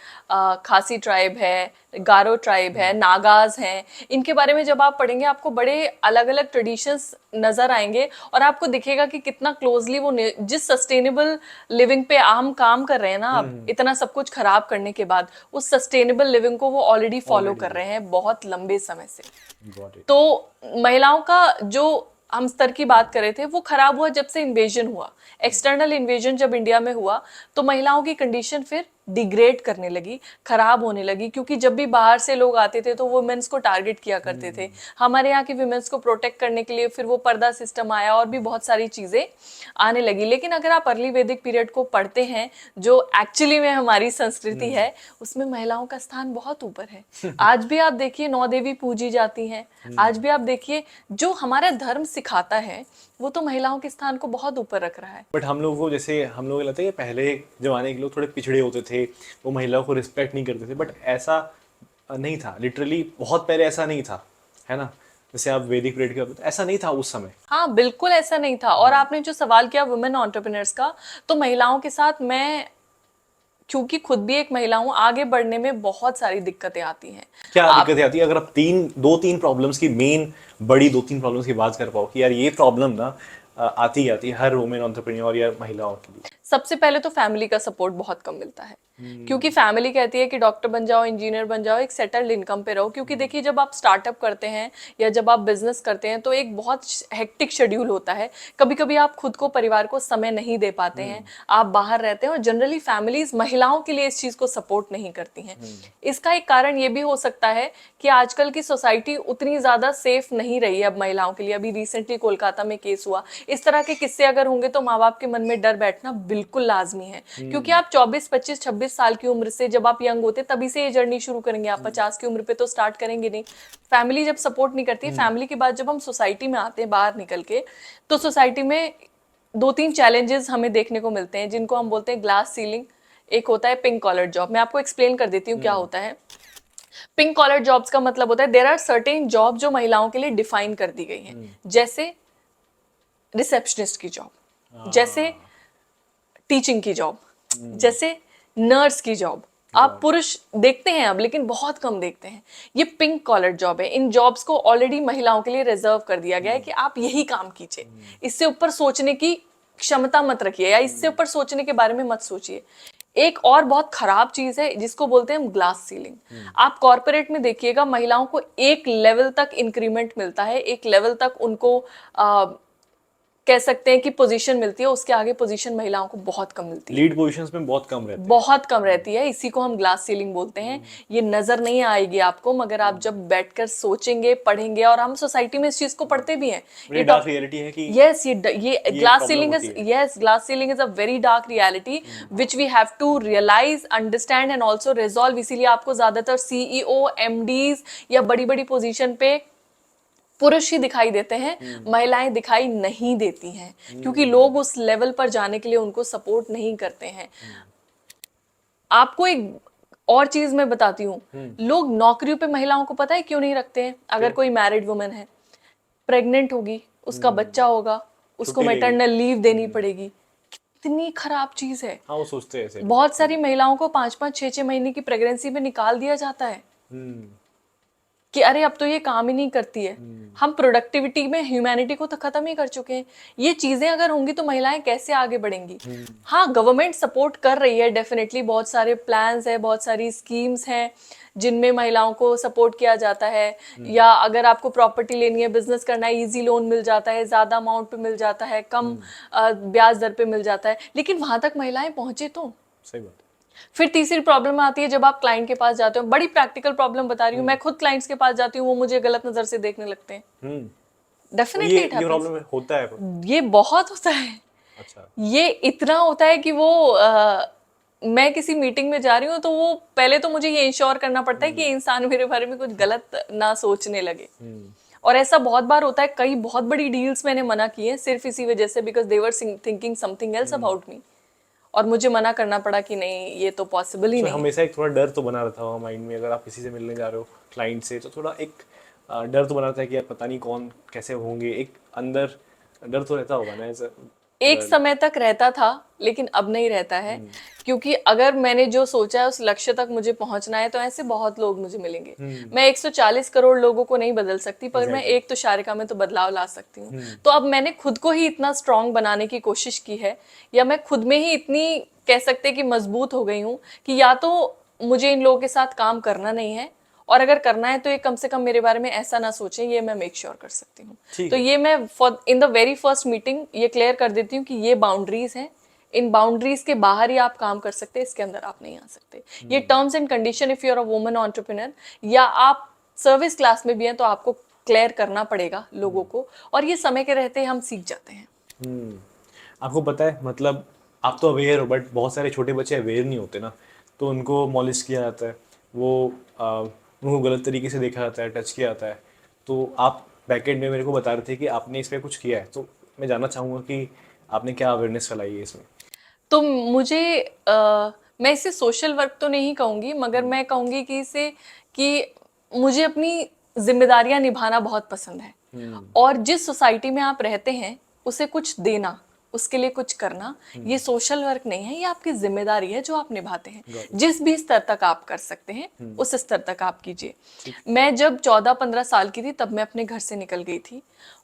खासी ट्राइब है, गारो ट्राइब है, नागाज हैं। इनके बारे में जब आप पढ़ेंगे आपको बड़े अलग अलग ट्रेडिशंस नजर आएंगे, और आपको दिखेगा कि कितना क्लोजली वो जिस सस्टेनेबल लिविंग पे हम काम कर रहे हैं ना, अब इतना सब कुछ खराब करने के बाद उस सस्टेनेबल लिविंग को वो ऑलरेडी फॉलो कर रहे हैं बहुत लंबे समय से। Got it. तो महिलाओं का जो हम स्तर की बात कर रहे थे वो खराब हुआ जब से इन्वेजन हुआ। एक्सटर्नल इन्वेजन जब इंडिया में हुआ तो महिलाओं की कंडीशन फिर डिग्रेड करने लगी, खराब होने लगी, क्योंकि जब भी बाहर से लोग आते थे तो वुमेन्स को टारगेट किया करते थे। हमारे यहाँ की वुमेन्स को प्रोटेक्ट करने के लिए फिर वो पर्दा सिस्टम आया और भी बहुत सारी चीजें आने लगी। लेकिन अगर आप अर्ली वैदिक पीरियड को पढ़ते हैं, जो एक्चुअली में हमारी संस्कृति है, उसमें महिलाओं का स्थान बहुत ऊपर है। आज भी आप देखिए 9 देवी पूजी जाती हैं। आज भी आप देखिए जो हमारा धर्म सिखाता है वो तो महिलाओं के स्थान को बहुत ऊपर रख रहा है। बट हम लोग को, जैसे हम लोग लगता है कि पहले जमाने के लोग थोड़े पिछड़े होते थे, वो महिलाओं को रिस्पेक्ट नहीं करते थे, बट ऐसा नहीं था। लिटरली बहुत पहले ऐसा नहीं था, है ना। जैसे आप वैदिक पीरियड की बात करते, ऐसा नहीं था उस समय। हाँ बिल्कुल ऐसा नहीं था। और आपने जो सवाल किया वुमेन एंटरप्रेन्योर्स का, तो महिलाओं के साथ मैं, क्योंकि खुद भी एक महिला हूँ, आगे बढ़ने में बहुत सारी दिक्कतें आती हैं। क्या दिक्कतें आती है? अगर आप दो तीन प्रॉब्लम्स की, मेन बड़ी 2-3 प्रॉब्लम्स की बात कर पाओ कि यार ये प्रॉब्लम ना आती ही आती है हर वुमेन एंटरप्रेन्योर या महिलाओं के लिए। सबसे पहले तो फैमिली का सपोर्ट बहुत कम मिलता है, क्योंकि फैमिली कहती है कि डॉक्टर बन जाओ, इंजीनियर बन जाओ, एक सेटल्ड इनकम पे रहो। क्योंकि देखिए जब आप स्टार्टअप करते हैं या जब आप बिजनेस करते हैं तो एक बहुत हेक्टिक शेड्यूल होता है। कभी कभी आप खुद को, परिवार को समय नहीं दे पाते हैं, आप बाहर रहते हैं, और जनरली फैमिलीज महिलाओं के लिए इस चीज को सपोर्ट नहीं करती हैं। इसका एक कारण ये भी हो सकता है कि आजकल की सोसाइटी उतनी ज्यादा सेफ नहीं रही है अब महिलाओं के लिए। अभी रिसेंटली कोलकाता में केस हुआ। इस तरह के किस्से अगर होंगे तो माँ बाप के मन में डर बैठना बिल्कुल लाजमी है, क्योंकि आप 24, 25, 26 साल की उम्र से, जब आप यंग होते तभी से ये जर्नी शुरू करेंगे। आप 50 की उम्र पे तो स्टार्ट करेंगे नहीं। फैमिली जब सपोर्ट नहीं करती है, फैमिली के बाद जब हम सोसाइटी में आते हैं बाहर निकल के, तो सोसाइटी में 2-3 चैलेंजेस हमें देखने को मिलते हैं, जिनको हम बोलते हैं ग्लास सीलिंग। एक होता है पिंक कॉलर जॉब। मैं आपको एक्सप्लेन कर देती हूँ क्या होता है। पिंक कॉलर जॉब्स का मतलब होता है देयर आर सर्टेन जॉब जो महिलाओं के लिए डिफाइन कर दी गई हैं, जैसे रिसेप्शनिस्ट की जॉब, जैसे टीचिंग की जॉब, जैसे नर्स की जॉब। आप पुरुष देखते हैं अब, लेकिन बहुत कम देखते हैं। ये पिंक कॉलर जॉब है। इन जॉब्स को ऑलरेडी महिलाओं के लिए रिजर्व कर दिया गया है कि आप यही काम कीजिए, इससे ऊपर सोचने की क्षमता मत रखिए, या इससे ऊपर सोचने के बारे में मत सोचिए। एक और बहुत खराब चीज है जिसको बोलते हैं ग्लास सीलिंग। आप कॉर्पोरेट में देखिएगा, महिलाओं को एक लेवल तक इंक्रीमेंट मिलता है, एक लेवल तक उनको कह सकते हैं कि पोजीशन मिलती है, उसके आगे पोजीशन महिलाओं को बहुत कम मिलती है। लीड पोजीशंस में बहुत कम रहती है। बहुत कम रहती है, इसी को हम ग्लास सीलिंग बोलते हैं। ये नजर नहीं आएगी आपको, मगर आप जब बैठकर सोचेंगे, पढ़ेंगे, और हम सोसाइटी में इस चीज को पढ़ते भी हैं। ये डार्क रियलिटी है कि यस, ये ग्लास सीलिंग होती is, yes, glass ceiling is a very dark reality which we have to realise, understand and also resolve. इसीलिए आपको ज्यादातर सीईओ, एमडीज या बड़ी बड़ी पोजीशन पे पुरुष ही दिखाई देते हैं, महिलाएं दिखाई नहीं देती हैं, क्योंकि लोग उस लेवल पर जाने के लिए उनको सपोर्ट नहीं करते हैं। आपको एक और चीज मैं बताती हूँ, लोग नौकरियों पे महिलाओं को पता है क्यों नहीं रखते हैं? अगर कोई मैरिड वुमेन है, प्रेग्नेंट होगी, उसका बच्चा होगा, उसको मैटरनल लीव देनी पड़ेगी। कितनी खराब चीज है। हाँ, वो सोचते हैं ऐसे। बहुत सारी महिलाओं को 5-5, 6-6 महीने की प्रेगनेंसी में निकाल दिया जाता है कि अरे अब तो ये काम ही नहीं करती है। हम प्रोडक्टिविटी में ह्यूमैनिटी को तो खत्म ही कर चुके हैं। ये चीजें अगर होंगी तो महिलाएं कैसे आगे बढ़ेंगी? हाँ, गवर्नमेंट सपोर्ट कर रही है डेफिनेटली, बहुत सारे प्लान्स है, बहुत सारी स्कीम्स हैं जिनमें महिलाओं को सपोर्ट किया जाता है। या अगर आपको प्रॉपर्टी लेनी है, बिजनेस करना है, इजी लोन मिल जाता है, ज्यादा अमाउंट पे मिल जाता है, कम ब्याज दर पे मिल जाता है। लेकिन वहां तक महिलाएं पहुंचे तो सही बात है। फिर तीसरी प्रॉब्लम आती है जब आप क्लाइंट के पास जाते हो। बड़ी प्रैक्टिकल प्रॉब्लम बता रही हूँ, मैं खुद क्लाइंट्स के पास जाती हूँ, वो मुझे गलत नजर से देखने लगते हैं। डेफिनेटली ये प्रॉब्लम होता है। ये बहुत होता है। अच्छा। ये इतना होता है कि वो मैं किसी मीटिंग में जा रही हूँ तो वो पहले तो मुझे ये इंश्योर करना पड़ता है कि ये इंसान मेरे बारे में कुछ गलत ना सोचने लगे। और ऐसा बहुत बार होता है, कई बहुत बड़ी डील्स मैंने मना की है सिर्फ इसी वजह से, because they were thinking something else about me, और मुझे मना करना पड़ा कि नहीं, ये तो पॉसिबल ही So, नहीं है। हमेशा एक थोड़ा डर तो बना रहता होगा माइंड में, अगर आप किसी से मिलने जा रहे हो क्लाइंट से, तो थोड़ा एक डर तो बना रहता है कि यार पता नहीं कौन कैसे होंगे, एक अंदर डर तो रहता होगा ना ऐसा। एक समय तक रहता था, लेकिन अब नहीं रहता है, क्योंकि अगर मैंने जो सोचा है उस लक्ष्य तक मुझे पहुंचना है, तो ऐसे बहुत लोग मुझे मिलेंगे। मैं 140 करोड़ लोगों को नहीं बदल सकती, पर मैं Exactly. एक तुषारिका में तो बदलाव ला सकती हूँ। तो अब मैंने खुद को ही इतना स्ट्रांग बनाने की कोशिश की है, या मैं खुद में ही इतनी कह सकते कि मजबूत हो गई हूँ कि या तो मुझे इन लोगों के साथ काम करना नहीं है, और अगर करना है तो ये कम से कम मेरे बारे में ऐसा ना सोचें, ये मैं मेक श्योर कर सकती हूँ। ठीक तो है। ये मैं in the very first meeting ये क्लियर कर देती हूँ कि ये बाउंड्रीज हैं, इन बाउंड्रीज के बाहर ही आप काम कर सकते हैं, इसके अंदर आप नहीं आ सकते। ये terms and condition, if you are a woman entrepreneur या आप सर्विस क्लास में भी हैं, तो आपको क्लियर करना पड़ेगा लोगों को, और ये समय के रहते हम सीख जाते हैं। आपको पता है, मतलब आप तो अवेयर हो, बट बहुत सारे छोटे बच्चे अवेयर नहीं होते ना, तो उनको मॉलिश किया जाता है, वो उनको गलत तरीके से देखा जाता है, टच किया जाता है। तो आप बैकेंड में मेरे को बता रहे थे कि आपने इस पर कुछ किया है, तो मैं जानना चाहूँगा कि आपने क्या अवेयरनेस फैलाई है इसमें। तो मुझे मैं इसे सोशल वर्क तो नहीं कहूँगी, मगर मैं कहूँगी कि इसे कि मुझे अपनी जिम्मेदारियां निभाना बहुत पसंद है, और जिस सोसाइटी में आप रहते हैं उसे कुछ देना, उसके लिए कुछ करना, ये सोशल वर्क नहीं है, ये आपकी जिम्मेदारी है जो आप निभाते हैं। Got it. जिस भी स्तर तक आप कर सकते हैं उस स्तर तक आप कीजिए। मैं जब 14-15 साल की थी तब मैं अपने घर से निकल गई थी,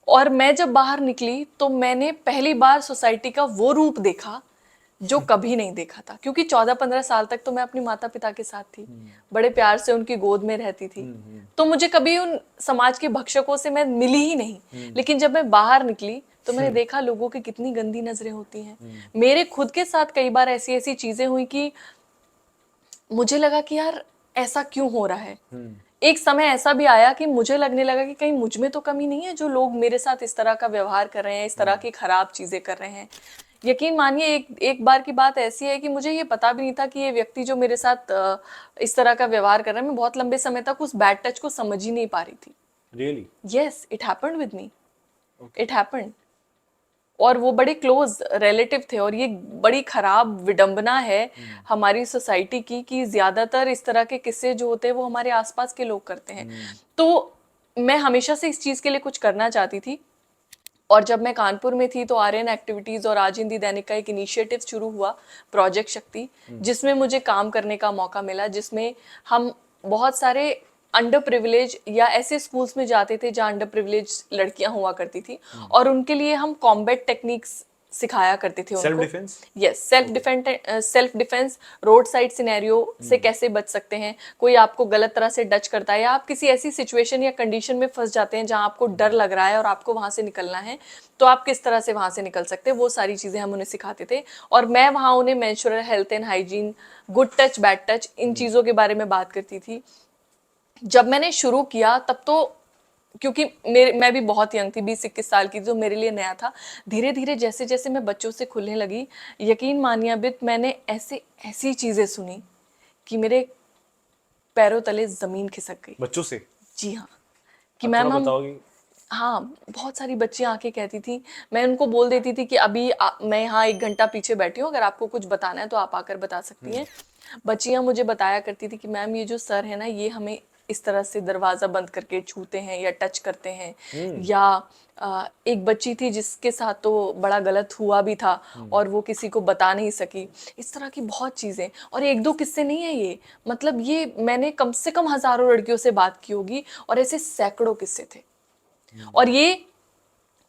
और मैं जब बाहर निकली तो मैंने पहली बार सोसाइटी का वो रूप देखा जो कभी नहीं देखा था, क्योंकि 14-15 साल तक तो मैं अपनी माता पिता के साथ थी, बड़े प्यार से उनकी गोद में रहती थी, तो मुझे कभी उन समाज के भक्षकों से मैं मिली ही नहीं। लेकिन जब मैं बाहर निकली तो मैंने देखा लोगों की कितनी गंदी नजरें होती हैं। मेरे खुद के साथ कई बार ऐसी ऐसी चीजें हुई कि मुझे लगा कि यार ऐसा क्यों हो रहा है। एक समय ऐसा भी आया कि मुझे लगने लगा कि कहीं मुझ में तो कमी नहीं है जो लोग मेरे साथ इस तरह का व्यवहार कर रहे हैं, इस तरह की खराब चीजें कर रहे हैं। यकीन मानिए, एक बार की बात ऐसी है कि मुझे ये पता भी नहीं था कि ये व्यक्ति जो मेरे साथ इस तरह का व्यवहार कर रहा है, मैं बहुत लंबे समय तक उस बैड टच को समझ ही नहीं पा रही थी। Really? Yes, it happened with me, it happened. और वो बड़े क्लोज रिलेटिव थे, और ये बड़ी खराब विडंबना है हमारी सोसाइटी की कि ज्यादातर इस तरह के किस्से जो होते हैं वो हमारे आसपास के लोग करते हैं। तो मैं हमेशा से इस चीज के लिए कुछ करना चाहती थी, और जब मैं कानपुर में थी तो आर्यन एक्टिविटीज और आज हिंदी दैनिक का एक इनिशिएटिव शुरू हुआ, प्रोजेक्ट शक्ति, जिसमें मुझे काम करने का मौका मिला, जिसमें हम बहुत सारे अंडर प्रिविलेज या ऐसे स्कूल्स में जाते थे जहाँ अंडर प्रिविलेज लड़कियां हुआ करती थी, और उनके लिए हम कॉम्बैट टेक्निक्स सिखाया करते थे सेल्फ उनको। Defence? Yes, self defence, road side scenario से कैसे बच सकते हैं, कोई आपको गलत तरह से डच करता है, या आप किसी ऐसी सिचुएशन या कंडीशन में फंस जाते हैं जहां आपको डर लग रहा है और आपको वहां से निकलना है, तो आप किस तरह से वहां से निकल सकते हैं, वो सारी चीजें हम उन्हें सिखाते थे। और मैं वहां उन्हें menstrual health and hygiene, good touch, bad touch, इन चीजों के बारे में बात करती थी। जब मैंने शुरू किया तब तो, क्योंकि मैं भी बहुत यंग थी, 20-21 साल की, जो मेरे लिए नया था, धीरे धीरे जैसे जैसे मैं बच्चों से खुलने लगी, यकीन मानिए अबित, मैंने ऐसी चीजें सुनी कि मेरे पैरों तले जमीन खिसक गई। बच्चों से? जी हाँ, कि आप थोड़ा मैम हम, बताओगे? हाँ, बहुत सारी बच्चियां आके कहती थी, मैं उनको बोल देती थी कि अभी मैं यहाँ 1 घंटा पीछे बैठी हूँ, अगर आपको कुछ बताना है तो आप आकर बता सकती हैं। बच्चियां मुझे बताया करती थी कि मैम ये जो सर है ना, ये हमें इस तरह से दरवाजा बंद करके छूते हैं या टच करते हैं, या एक बच्ची थी जिसके साथ तो बड़ा गलत हुआ भी था और वो किसी को बता नहीं सकी। इस तरह की बहुत चीजें, और 1-2 किस्से नहीं है ये, मतलब ये मैंने कम से कम हजारों लड़कियों से बात की होगी, और ऐसे सैकड़ों किस्से थे। और ये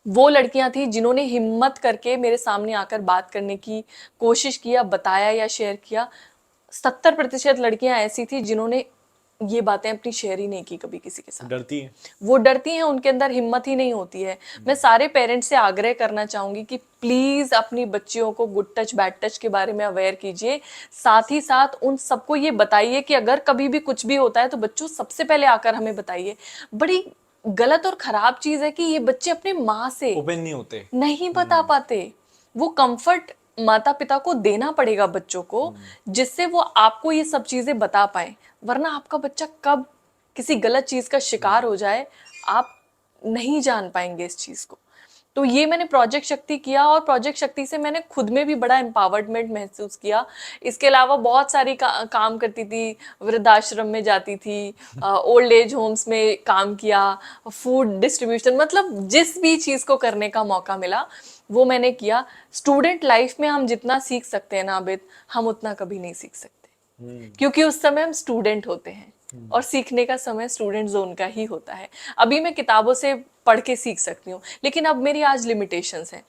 वो लड़कियां थी जिन्होंने हिम्मत करके मेरे सामने आकर बात करने की कोशिश किया, बताया या शेयर किया। 70% लड़कियां ऐसी थी जिन्होंने ये बातें अपनी शेयर ही नहीं की कभी किसी के साथ। डरती हैं? वो डरती हैं, उनके अंदर हिम्मत ही नहीं होती है। मैं सारे पेरेंट्स से आग्रह करना चाहूंगी कि प्लीज अपनी बच्चियों को गुड टच, बैड टच के बारे में अवेयर कीजिए। साथ ही साथ उन सबको ये बताइए कि अगर कभी भी कुछ भी होता है तो बच्चों सबसे पहले आकर हमें बताइए। बड़ी गलत और खराब चीज है कि ये बच्चे अपने माँ से ओपन नहीं होते। नहीं बता पाते। वो कंफर्ट माता पिता को देना पड़ेगा बच्चों को, जिससे वो आपको ये सब चीजें बता पाए, वरना आपका बच्चा कब किसी गलत चीज का शिकार हो जाए, आप नहीं जान पाएंगे इस चीज़ को। तो ये मैंने प्रोजेक्ट शक्ति किया और प्रोजेक्ट शक्ति से मैंने खुद में भी बड़ा एम्पावरमेंट महसूस किया। इसके अलावा बहुत सारी काम करती थी, वृद्धाश्रम में जाती थी, ओल्ड एज होम्स में काम किया, फूड डिस्ट्रीब्यूशन, मतलब जिस भी चीज़ को करने का मौका मिला वो मैंने किया। स्टूडेंट लाइफ में हम जितना सीख सकते हैं ना आबिद, हम उतना कभी नहीं सीख सकते, क्योंकि उस समय हम स्टूडेंट होते हैं और सीखने का समय स्टूडेंट जोन का ही होता है। अभी मैं किताबों से पढ़ के सीख सकती हूँ, लेकिन अब मेरी आज लिमिटेशंस हैं।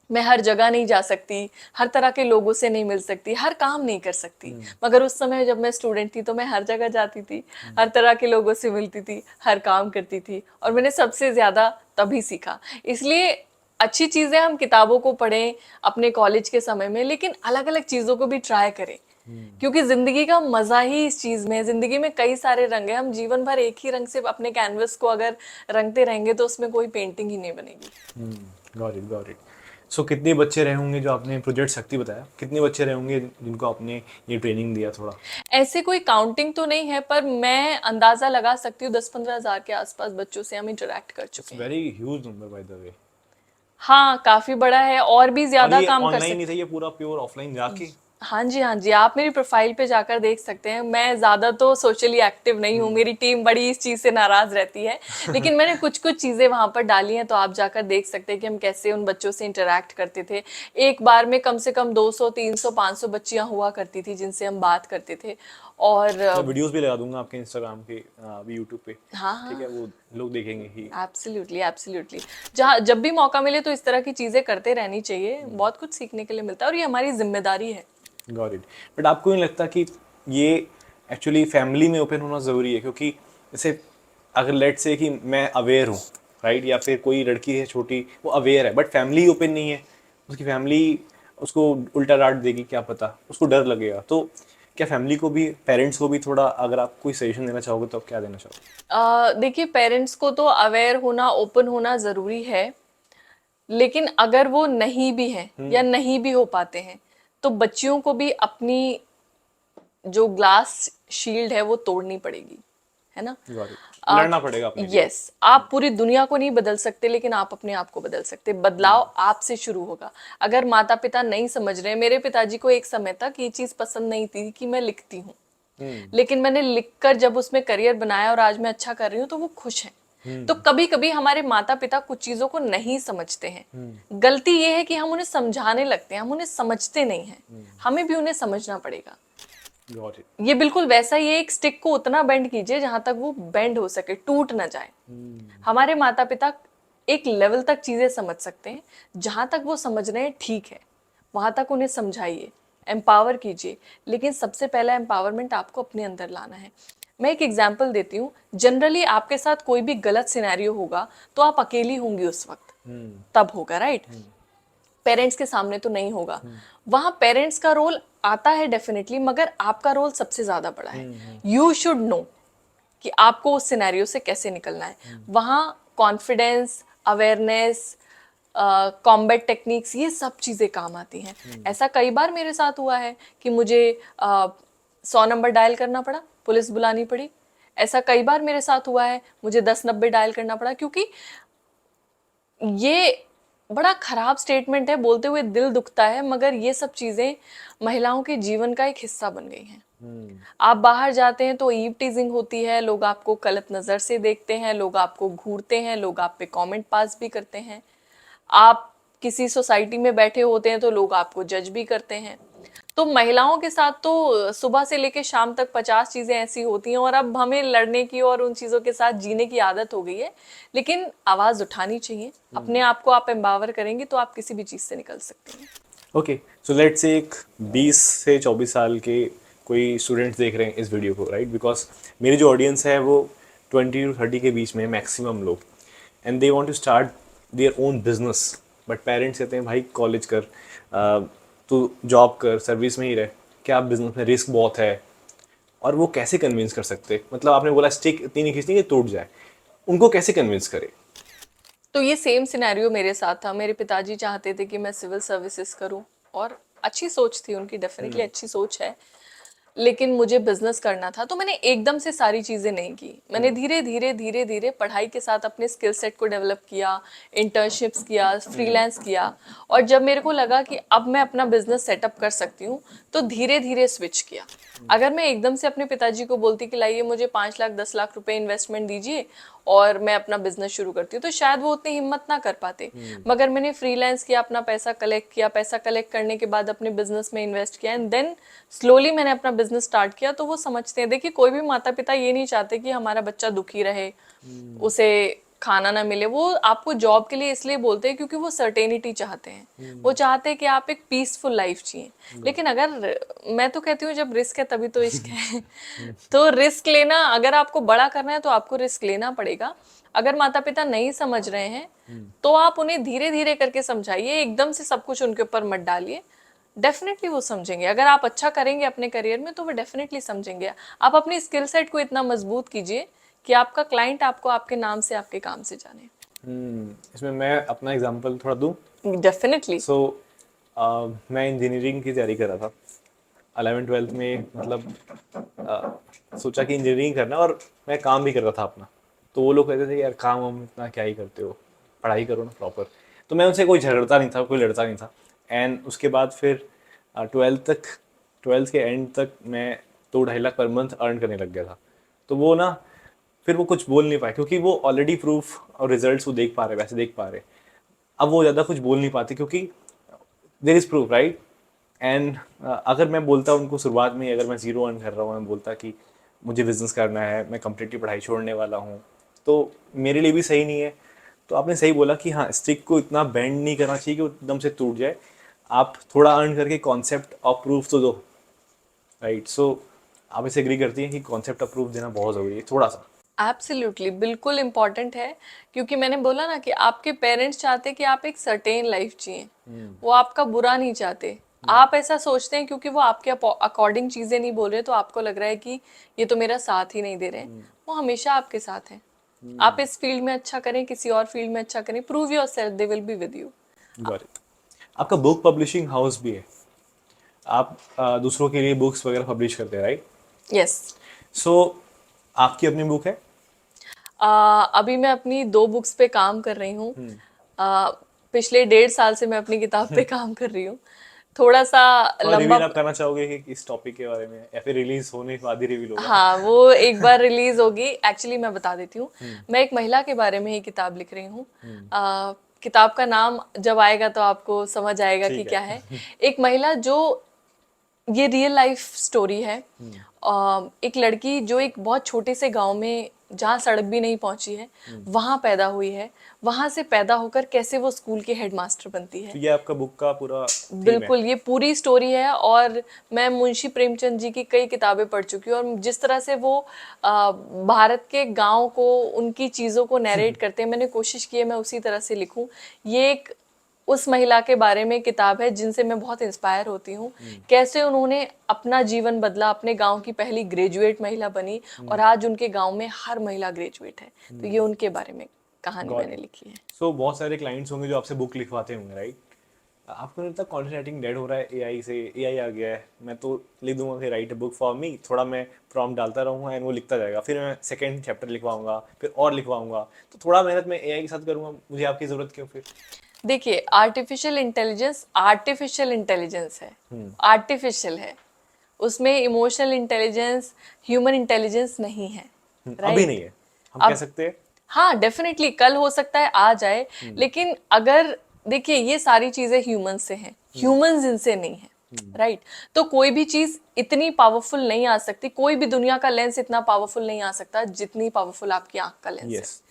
मैं हर जगह नहीं जा सकती, हर तरह के लोगों से नहीं मिल सकती, हर काम नहीं कर सकती। मगर उस समय जब मैं स्टूडेंट थी तो मैं हर जगह जाती थी, हर तरह के लोगों से मिलती थी, हर काम करती थी, और मैंने सबसे ज्यादा तभी सीखा। इसलिए अच्छी चीजें हम किताबों को पढ़ें अपने कॉलेज के समय में, लेकिन अलग अलग चीजों को भी ट्राई करें, क्योंकि जिंदगी का मजा ही इस चीज में है। जिंदगी में कई सारे रंग हैं, हम जीवन भर एक ही रंग से अपने कैनवस को अगर रंगते रहेंगे तो उसमें कोई पेंटिंग ही नहीं बनेगी। Got it. सो कितने बच्चे रहे होंगे जो आपने प्रोजेक्ट शक्ति बताया, कितने बच्चे रहे होंगे जिनको आपने ये ट्रेनिंग दिया थोड़ा? ऐसे कोई काउंटिंग तो नहीं है, पर मैं अंदाजा लगा सकती हूँ 10-15 हजार के आसपास बच्चों से हम इंटरेक्ट कर चुके हैं। Very huge number by the way. हाँ, काफी बड़ा है, और भी और ज्यादा ये काम कर ऑनलाइन नहीं सकते। था, ये पूरा प्योर ऑफलाइन जाके? हाँ जी, हाँ जी, आप मेरी प्रोफाइल पे जाकर देख सकते हैं। मैं ज़्यादा तो सोशली एक्टिव नहीं हूँ, मेरी टीम बड़ी इस चीज़ से नाराज़ रहती है, लेकिन मैंने कुछ कुछ चीज़ें वहाँ पर डाली हैं, तो आप जाकर देख सकते हैं कि हम कैसे उन बच्चों से इंटरेक्ट करते थे। एक बार में कम से कम 200, 300, 500 बच्चियाँ हुआ करती थी जिनसे हम बात करते थे। और मैं वीडियोस भी लगा दूंगा आपके इंस्टाग्राम पे, अभी यूट्यूब पे। हाँ ठीक है, हाँ, वो लोग देखेंगे ही। एब्सोल्युटली एब्सोल्युटली, जहाँ जब भी मौका मिले तो इस तरह की चीज़ें करते रहनी चाहिए, बहुत कुछ सीखने के लिए मिलता है और ये हमारी जिम्मेदारी है। Got it. बट आपको नहीं लगता कि ये एक्चुअली फैमिली में ओपन होना ज़रूरी है? क्योंकि जैसे अगर लेट से कि मैं अवेयर हूँ, राइट, या फिर कोई लड़की है छोटी, वो अवेयर है बट फैमिली ओपन नहीं है, उसकी फैमिली उसको उल्टा डांट देगी, क्या पता, उसको डर लगेगा। तो क्या फैमिली को भी, पेरेंट्स को भी थोड़ा, अगर आप कोई सजेशन देना चाहोगे तो आप क्या देना चाहोगे? देखिए, पेरेंट्स को तो अवेयर होना, ओपन होना ज़रूरी है, लेकिन अगर वो नहीं भी हैं या नहीं भी हो पाते हैं, तो बच्चियों को भी अपनी जो ग्लास शील्ड है वो तोड़नी पड़ेगी, है ना। Got it. लड़ना पड़ेगा अपने लिए। यस, आप पूरी दुनिया को नहीं बदल सकते, लेकिन आप अपने आप को बदल सकते। बदलाव आपसे शुरू होगा। अगर माता पिता नहीं समझ रहे, मेरे पिताजी को एक समय तक ये चीज पसंद नहीं थी कि मैं लिखती हूँ, लेकिन मैंने लिखकर जब उसमें करियर बनाया और आज मैं अच्छा कर रही हूँ तो वो खुश हैं। तो कभी कभी हमारे माता पिता कुछ चीजों को नहीं समझते हैं। गलती ये है कि हम उन्हें समझाने लगते हैं, हम उन्हें समझते नहीं हैं। हमें भी उन्हें समझना पड़ेगा। Got it. ये बिल्कुल वैसा ही है, एक स्टिक को उतना बेंड कीजिए जहां तक वो बेंड हो सके, टूट ना जाए। हमारे माता पिता एक लेवल तक चीजें समझ सकते हैं, जहां तक वो समझ रहे हैं ठीक है, वहां तक उन्हें समझाइए, एम्पावर कीजिए, लेकिन सबसे पहला एम्पावरमेंट आपको अपने अंदर लाना है। मैं एक एग्जाम्पल देती हूँ। जनरली आपके साथ कोई भी गलत सिनेरियो होगा तो आप अकेली होंगी उस वक्त, तब होगा, राइट। पेरेंट्स के सामने तो नहीं होगा। वहां पेरेंट्स का रोल आता है डेफिनेटली, मगर आपका रोल सबसे ज्यादा बड़ा है। यू शुड नो कि आपको उस सिनेरियो से कैसे निकलना है। वहां कॉन्फिडेंस, अवेयरनेस, कॉम्बैट टेक्निक्स, ये सब चीजें काम आती हैं। ऐसा कई बार मेरे साथ हुआ है कि मुझे 100 नंबर डायल करना पड़ा, पुलिस बुलानी पड़ी। ऐसा कई बार मेरे साथ हुआ है, मुझे 10-90 डायल करना पड़ा, क्योंकि ये बड़ा खराब स्टेटमेंट है, बोलते हुए दिल दुखता है, मगर ये सब चीजें महिलाओं के जीवन का एक हिस्सा बन गई हैं। आप बाहर जाते हैं तो ईव टीजिंग होती है, लोग आपको गलत नजर से देखते हैं, लोग आपको घूरते हैं, लोग आप पे कमेंट पास भी करते हैं। आप किसी सोसाइटी में बैठे होते हैं तो लोग आपको जज भी करते हैं। तो महिलाओं के साथ तो सुबह से लेकर शाम तक 50 चीजें ऐसी होती हैं, और अब हमें लड़ने की और उन चीजों के साथ जीने की आदत हो गई है। लेकिन आवाज उठानी चाहिए, अपने आप को आप एम्पावर करेंगे तो आप किसी भी चीज से निकल सकते हैं। ओके, सो लेट्स से एक 20 से 24 साल के कोई स्टूडेंट्स देख रहे हैं इस वीडियो को, राइट, बिकॉज मेरी जो ऑडियंस है वो 20 to 30 के बीच में मैक्सिमम लोग, and they want to start their own business, but parents कहते हैं भाई कॉलेज कर, तू जॉब कर, सर्विस में ही रह, क्या बिजनेस में रिस्क बहुत है। और वो कैसे कन्विंस कर सकते, मतलब आपने बोला स्टिक इतनी नहीं खींचनी कि टूट जाए, उनको कैसे कन्विंस करे? तो ये सेम सिनेरियो मेरे साथ था। मेरे पिताजी चाहते थे कि मैं सिविल सर्विसेज करूं, और अच्छी सोच थी उनकी, डेफिनेटली अच्छी सोच है, लेकिन मुझे बिजनेस करना था, तो मैंने एकदम से सारी चीज़ें नहीं की। मैंने धीरे धीरे धीरे धीरे पढ़ाई के साथ अपने स्किल सेट को डेवलप किया, इंटर्नशिप्स किया, फ्रीलांस किया, और जब मेरे को लगा कि अब मैं अपना बिजनेस सेटअप कर सकती हूँ, तो धीरे धीरे स्विच किया। अगर मैं एकदम से अपने पिताजी को बोलती कि लाइए मुझे 5 लाख 10 लाख रुपए इन्वेस्टमेंट दीजिए और मैं अपना बिजनेस शुरू करती हूँ, तो शायद वो उतनी हिम्मत ना कर पाते। मगर मैंने फ्रीलांस किया, अपना पैसा कलेक्ट किया, पैसा कलेक्ट करने के बाद अपने बिजनेस में इन्वेस्ट किया, एंड देन स्लोली मैंने अपना बिजनेस स्टार्ट किया। तो वो समझते हैं, देखिए कोई भी माता पिता ये नहीं चाहते कि हमारा बच्चा दुखी रहे, उसे खाना ना मिले। वो आपको जॉब के लिए इसलिए बोलते हैं क्योंकि वो सर्टेनिटी चाहते हैं, वो चाहते हैं कि आप एक पीसफुल लाइफ जिए। लेकिन अगर, मैं तो कहती हूँ जब रिस्क है तभी तो इश्क है। तो रिस्क लेना, अगर आपको बड़ा करना है तो आपको रिस्क लेना पड़ेगा। अगर माता पिता नहीं समझ रहे हैं तो आप उन्हें धीरे धीरे करके समझाइए, एकदम से सब कुछ उनके ऊपर मत डालिए। डेफिनेटली वो समझेंगे। अगर आप अच्छा करेंगे अपने करियर में तो वो डेफिनेटली समझेंगे। आप अपनी स्किल सेट को इतना मजबूत कीजिए कि आपका क्लाइंट आपको आपके नाम से, आपके काम से जाने। इसमें मैं अपना एग्जांपल थोड़ा दूं। डेफिनेटली। सो मैं इंजीनियरिंग की तैयारी कर रहा था 11th 12th में, मतलब सोचा कि इंजीनियरिंग करना, और मैं काम भी कर रहा था अपना। तो वो लोग कहते थे यार काम हम इतना क्या ही करते हो, पढ़ाई करो ना प्रॉपर। तो मैं उनसे कोई झगड़ता नहीं था, कोई लड़ता नहीं था। एंड उसके बाद फिर 12th के एंड तक मैं 2-2.5 लाख पर मंथ अर्न करने लग गया था। तो वो ना, फिर वो कुछ बोल नहीं पाए क्योंकि वो ऑलरेडी प्रूफ और रिजल्ट्स वो देख पा रहे, वैसे देख पा रहे। अब वो ज़्यादा कुछ बोल नहीं पाते क्योंकि there is proof, right. And अगर मैं बोलता उनको शुरुआत में, अगर मैं ज़ीरो अर्न कर रहा हूँ, मैं बोलता कि मुझे बिजनेस करना है, मैं कंप्लीटली पढ़ाई छोड़ने वाला हूँ, तो मेरे लिए भी सही नहीं है। तो आपने सही बोला कि हाँ, स्टिक को इतना बेंड नहीं करना चाहिए कि वो एकदम से टूट जाए। आप थोड़ा अर्न करके कॉन्सेप्ट ऑफ प्रूफ तो दो, राइट। सो आप इसे एग्री करती हैं कि कॉन्सेप्ट ऑफ प्रूफ देना बहुत ज़रूरी है थोड़ा सा? एब्सोल्युटली, बिल्कुल इम्पॉर्टेंट है। क्योंकि मैंने बोला ना कि आपके पेरेंट्स चाहते हैं कि आप एक सर्टेन लाइफ जिए, वो आपका बुरा नहीं चाहते। आप ऐसा सोचते हैं क्योंकि वो आपके अकॉर्डिंग चीजें नहीं बोल रहे, तो आपको लग रहा है कि ये तो मेरा साथ ही नहीं दे रहे हैं। वो हमेशा आपके साथ हैं। आप इस फील्ड में अच्छा करें, किसी और फील्ड में अच्छा करें, prove your self, they will be with you. Got it. आपका बुक पब्लिशिंग हाउस भी है, आप दूसरों के लिए बुक्स वगैरह पब्लिश करते हैं, राइट? यस। सो आपकी अपनी बुक है? अभी मैं अपनी 2 बुक्स पे काम कर रही हूँ। पिछले 1.5 साल से मैं अपनी किताब पे काम कर रही हूँ। थोड़ा सा थोड़ा लंबा। रिवील आप करना चाहोगे कि इस टॉपिक के बारे में, या फिर रिलीज होने के बाद ही रिवील होगा? हाँ, वो एक बार रिलीज होगी। एक्चुअली मैं बता देती हूँ, मैं एक महिला के बारे में ही किताब लिख रही हूँ। किताब का नाम जब आएगा तो आपको समझ आएगा कि ठीक क्या है। है। एक महिला जो, ये रियल लाइफ स्टोरी है। एक लड़की जो एक बहुत छोटे से गांव में, जहाँ सड़क भी नहीं पहुंची है, वहां पैदा हुई है। वहां से पैदा होकर कैसे वो स्कूल के हेडमास्टर बनती है। तो ये आपका बुक का पूरा थीम है? बिल्कुल, ये पूरी स्टोरी है। और मैं मुंशी प्रेमचंद जी की कई किताबें पढ़ चुकी हूँ, और जिस तरह से वो भारत के गांव को, उनकी चीज़ों को नैरेट करते हैं, मैंने कोशिश की है मैं उसी तरह से लिखूं। ये एक उस महिला के बारे में किताब है जिनसे मैं बहुत इंस्पायर होती हूँ। कैसे उन्होंने अपना जीवन बदला, अपने गांव की पहली ग्रेजुएट महिला बनी, और आज उनके गांव में हर महिला ग्रेजुएट है। तो ये उनके बारे में कहानी गॉट मैंने इट। लिखी है। सो बहुत सारे क्लाइंट्स होंगे जो आपसे बुक लिखवाते होंगे, राइट? आपको नहीं लगता कंटेंट राइटिंग डेड हो रहा है एआई से? एआई आ गया है, मैं तो लिख दूंगा कि right a book for me, थोड़ा मैं प्रॉम्प्ट डालता रहूँगा एंड वो लिखता जाएगा, फिर मैं सेकंड चैप्टर लिखवाऊंगा, फिर और लिखवाऊंगा। तो थोड़ा मेहनत मैं एआई के साथ करूंगा, मुझे आपकी ज़रूरत क्यों फिर? देखिए, आर्टिफिशियल इंटेलिजेंस है। आर्टिफिशियल है, उसमें इमोशनल इंटेलिजेंस, ह्यूमन इंटेलिजेंस नहीं है। अभी राइट? नहीं है, हम कह अब, सकते हैं। हाँ, डेफिनेटली कल हो सकता है आ जाए। लेकिन अगर, देखिए ये सारी चीजें ह्यूमन से हैं, ह्यूमंस इनसे नहीं है। राइट? तो कोई भी चीज इतनी पावरफुल नहीं आ सकती, कोई भी दुनिया का लेंस इतना पावरफुल नहीं आ सकता जितनी पावरफुल आपकी आंख का लेंस है। यस।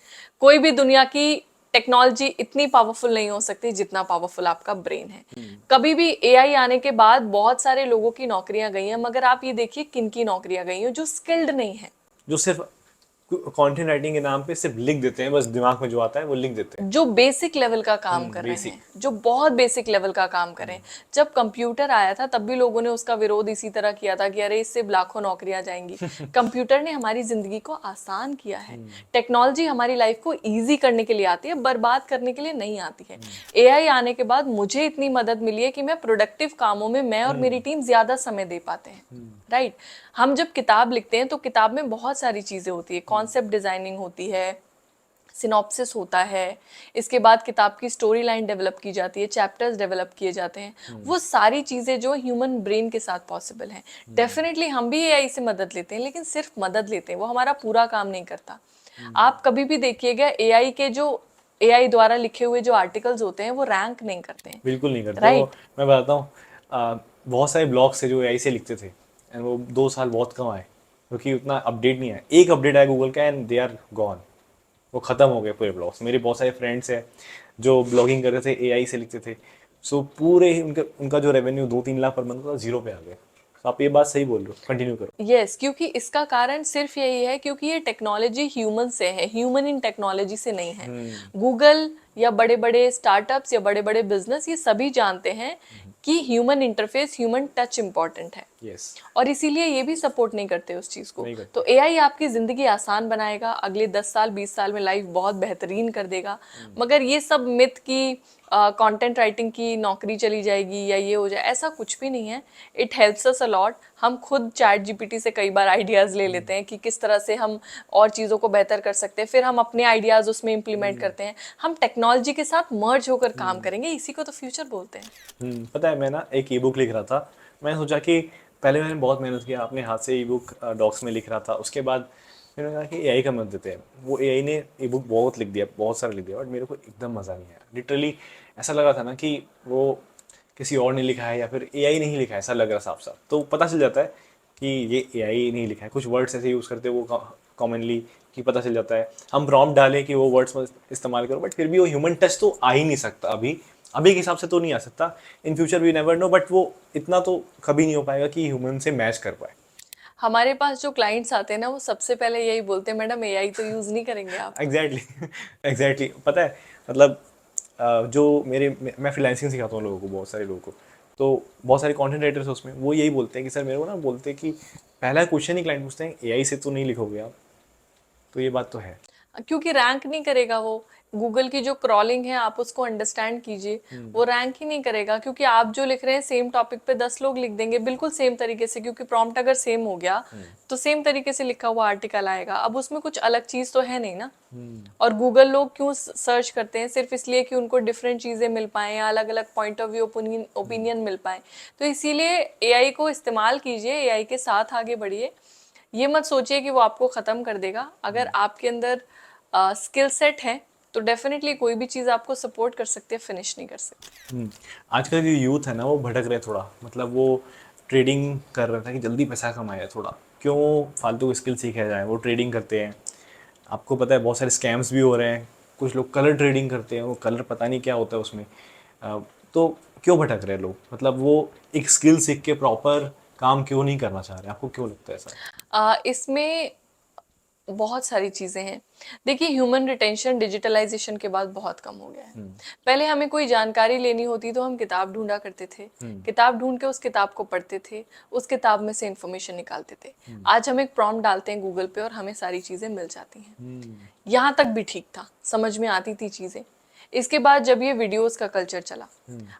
कोई भी दुनिया की टेक्नोलॉजी इतनी पावरफुल नहीं हो सकती जितना पावरफुल आपका ब्रेन है। कभी भी एआई आने के बाद बहुत सारे लोगों की नौकरियां गई हैं, मगर आप ये देखिए किन की नौकरियां गई हैं, जो स्किल्ड नहीं है। जो सिर्फ कंटेंट राइटिंग के नाम पे सिर्फ लिख देते हैं, बस दिमाग में जो आता है वो लिख देते हैं। जो बेसिक लेवल का काम कर रहे बेसिक। हैं, जो बहुत बेसिक लेवल का काम कर रहे हैं। जब कंप्यूटर आया था तब भी लोगों ने उसका विरोध इसी तरह किया था कि अरे इससे लाखों नौकरियां जाएंगी। कंप्यूटर ने हमारी जिंदगी को आसान किया है। टेक्नोलॉजी हमारी लाइफ को इजी करने के लिए आती है, बर्बाद करने के लिए नहीं आती है। एआई आने के बाद मुझे इतनी मदद मिली है कि मैं प्रोडक्टिव कामों में मैं और मेरी टीम ज्यादा समय दे पाते हैं। राइट। हम जब किताब लिखते हैं तो किताब में बहुत सारी चीजें होती है, कॉन्सेप्ट डिजाइनिंग होती है, सिनॉप्सिस होता है, इसके बाद किताब की स्टोरी लाइन डेवलप की जाती है, चैप्टर्स डेवलप किए जाते हैं। वो सारी चीज़ें जो ह्यूमन ब्रेन के साथ पॉसिबल हैं। डेफिनेटली हम भी एआई से मदद लेते हैं, लेकिन सिर्फ मदद लेते हैं, वो हमारा पूरा काम नहीं करता। आप कभी भी देखिएगा एआई के जो एआई द्वारा लिखे हुए जो आर्टिकल्स होते हैं वो रैंक नहीं करते हैं। बिल्कुल नहीं करते। राइट। वो मैं बताता हूँ, बहुत सारे ब्लॉग्स थे जो एआई से लिखते थे, एंड वो 2 साल बहुत कम आए क्योंकि उतना अपडेट नहीं आया। एक अपडेट आया गूगल का एंड दे आर गॉन, वो ख़त्म हो गए पूरे ब्लॉग्स। मेरे बहुत सारे फ्रेंड्स हैं जो ब्लॉगिंग करते थे, एआई से लिखते थे, सो पूरे उनका जो रेवेन्यू 2-3 लाख पर मंथ था, जीरो पे आ गए। तो आप ये बात सही बोल रहे हो, कंटिन्यू करो। यस, क्योंकि इसका कारण सिर्फ यही है क्योंकि ये टेक्नोलॉजी ह्यूमन से है, ह्यूमन इन टेक्नोलॉजी से नहीं है। गूगल या बड़े बड़े स्टार्टअप्स या बड़े बड़े बिजनेस ये सभी जानते हैं कि human interface, human touch important है। यस। और इसीलिए ये भी सपोर्ट नहीं करते उस चीज को। नहीं करते। तो एआई आपकी जिंदगी आसान बनाएगा, अगले 10 साल 20 साल में लाइफ बहुत बेहतरीन कर देगा। मगर ये सब मिथ की कंटेंट राइटिंग की नौकरी चली जाएगी या ये हो जाए, ऐसा कुछ भी नहीं है। It helps us a lot. हम खुद चैट जीपीटी से कई बार आइडियाज ले लेते हैं कि किस तरह से हम और चीज़ों को बेहतर कर सकते हैं, फिर हम अपने आइडियाज उसमें इम्प्लीमेंट करते हैं। हम टेक्नोलॉजी के साथ मर्ज होकर काम करेंगे, इसी को तो फ्यूचर बोलते हैं। पता है, मैं ना एक ई बुक लिख रहा था। मैंने सोचा कि पहले मैंने बहुत मेहनत किया, अपने हाथ से ई बुक डॉक्स में लिख रहा था। उसके बाद मैंने कहा कि एआई का मदद देते हैं। वो एआई ने ई बुक बहुत लिख दिया, बहुत सारा लिख दिया, बट मेरे को एकदम मज़ा नहीं आया। लिटरली ऐसा लगा था ना कि वो किसी और ने लिखा है या फिर एआई ने ही लिखा है, ऐसा लग रहा साफ साफ। तो पता चल जाता है कि ये एआई नहीं लिखा है। कुछ वर्ड्स ऐसे यूज़ करते हैं वो कॉमनली, कि पता चल जाता है। हम प्रॉम्प्ट डालें कि वो वर्ड्स इस्तेमाल करो, बट फिर भी वो ह्यूमन टच तो आ ही नहीं सकता। अभी के हिसाब से तो नहीं आ सकता। In future we never know, but वो इतना तो कभी नहीं हो पाएगा कि ह्यूमन से मैच कर पाए। हमारे पास जो क्लाइंट्स आते हैं ना, वो सबसे पहले यही बोलते हैं, मैडम एआई तो यूज नहीं करेंगे आप। Exactly exactly. पता है, मतलब जो मैं फ्रीलांसिंग सिखाता हूँ लोगों को, बहुत सारे लोगों को। तो बहुत सारे कंटेंट राइटर्स उसमें वो यही बोलते हैं कि सर, मेरे को ना बोलते हैं कि पहला क्वेश्चन ही क्लाइंट पूछते हैं, एआई से तो नहीं लिखोगे आप? तो ये बात तो है। क्योंकि रैंक नहीं करेगा वो। गूगल की जो क्रॉलिंग है आप उसको अंडरस्टैंड कीजिए, वो रैंक ही नहीं करेगा। क्योंकि आप जो लिख रहे हैं सेम टॉपिक पे 10 लोग लिख देंगे बिल्कुल सेम तरीके से, क्योंकि प्रॉम्प्ट अगर सेम हो गया तो सेम तरीके से लिखा हुआ आर्टिकल आएगा। अब उसमें कुछ अलग चीज तो है नहीं ना। और गूगल लोग क्यों सर्च करते हैं? सिर्फ इसलिए कि उनको डिफरेंट चीजें मिल पाए या अलग अलग पॉइंट ऑफ व्यू ओपिनियन मिल पाए। तो इसीलिए एआई को इस्तेमाल कीजिए, एआई के साथ आगे बढ़िए। ये मत सोचिए कि वो आपको खत्म कर देगा। अगर आपके अंदर स्किल सेट है तो डेफिनेटली कोई भी चीज़ आपको सपोर्ट कर सकती है, फिनिश नहीं कर सकती। आजकल जो यूथ है ना, वो भटक रहे थोड़ा। मतलब वो ट्रेडिंग कर रहा था कि जल्दी पैसा कमाया, थोड़ा क्यों फालतू स्किल सीखा जाए। वो ट्रेडिंग करते हैं। आपको पता है बहुत सारे स्कैम्स भी हो रहे हैं। कुछ लोग कलर ट्रेडिंग करते हैं, वो कलर पता नहीं क्या होता है उसमें। तो क्यों भटक रहे हैं लोग? मतलब वो एक स्किल सीख के प्रॉपर काम क्यों नहीं करना चाह रहे? आपको क्यों लगता है ऐसा? इसमें बहुत सारी चीज़ें हैं। देखिए, ह्यूमन रिटेंशन डिजिटलाइजेशन के बाद बहुत कम हो गया है। पहले हमें कोई जानकारी लेनी होती तो हम किताब ढूंढा करते थे, किताब ढूंढ के उस किताब को पढ़ते थे, उस किताब में से इंफॉर्मेशन निकालते थे। आज हम एक प्रॉम्प्ट डालते हैं गूगल पे और हमें सारी चीज़ें मिल जाती हैं। यहाँ तक भी ठीक था, समझ में आती थी चीज़ें। इसके बाद जब ये वीडियोस का कल्चर चला,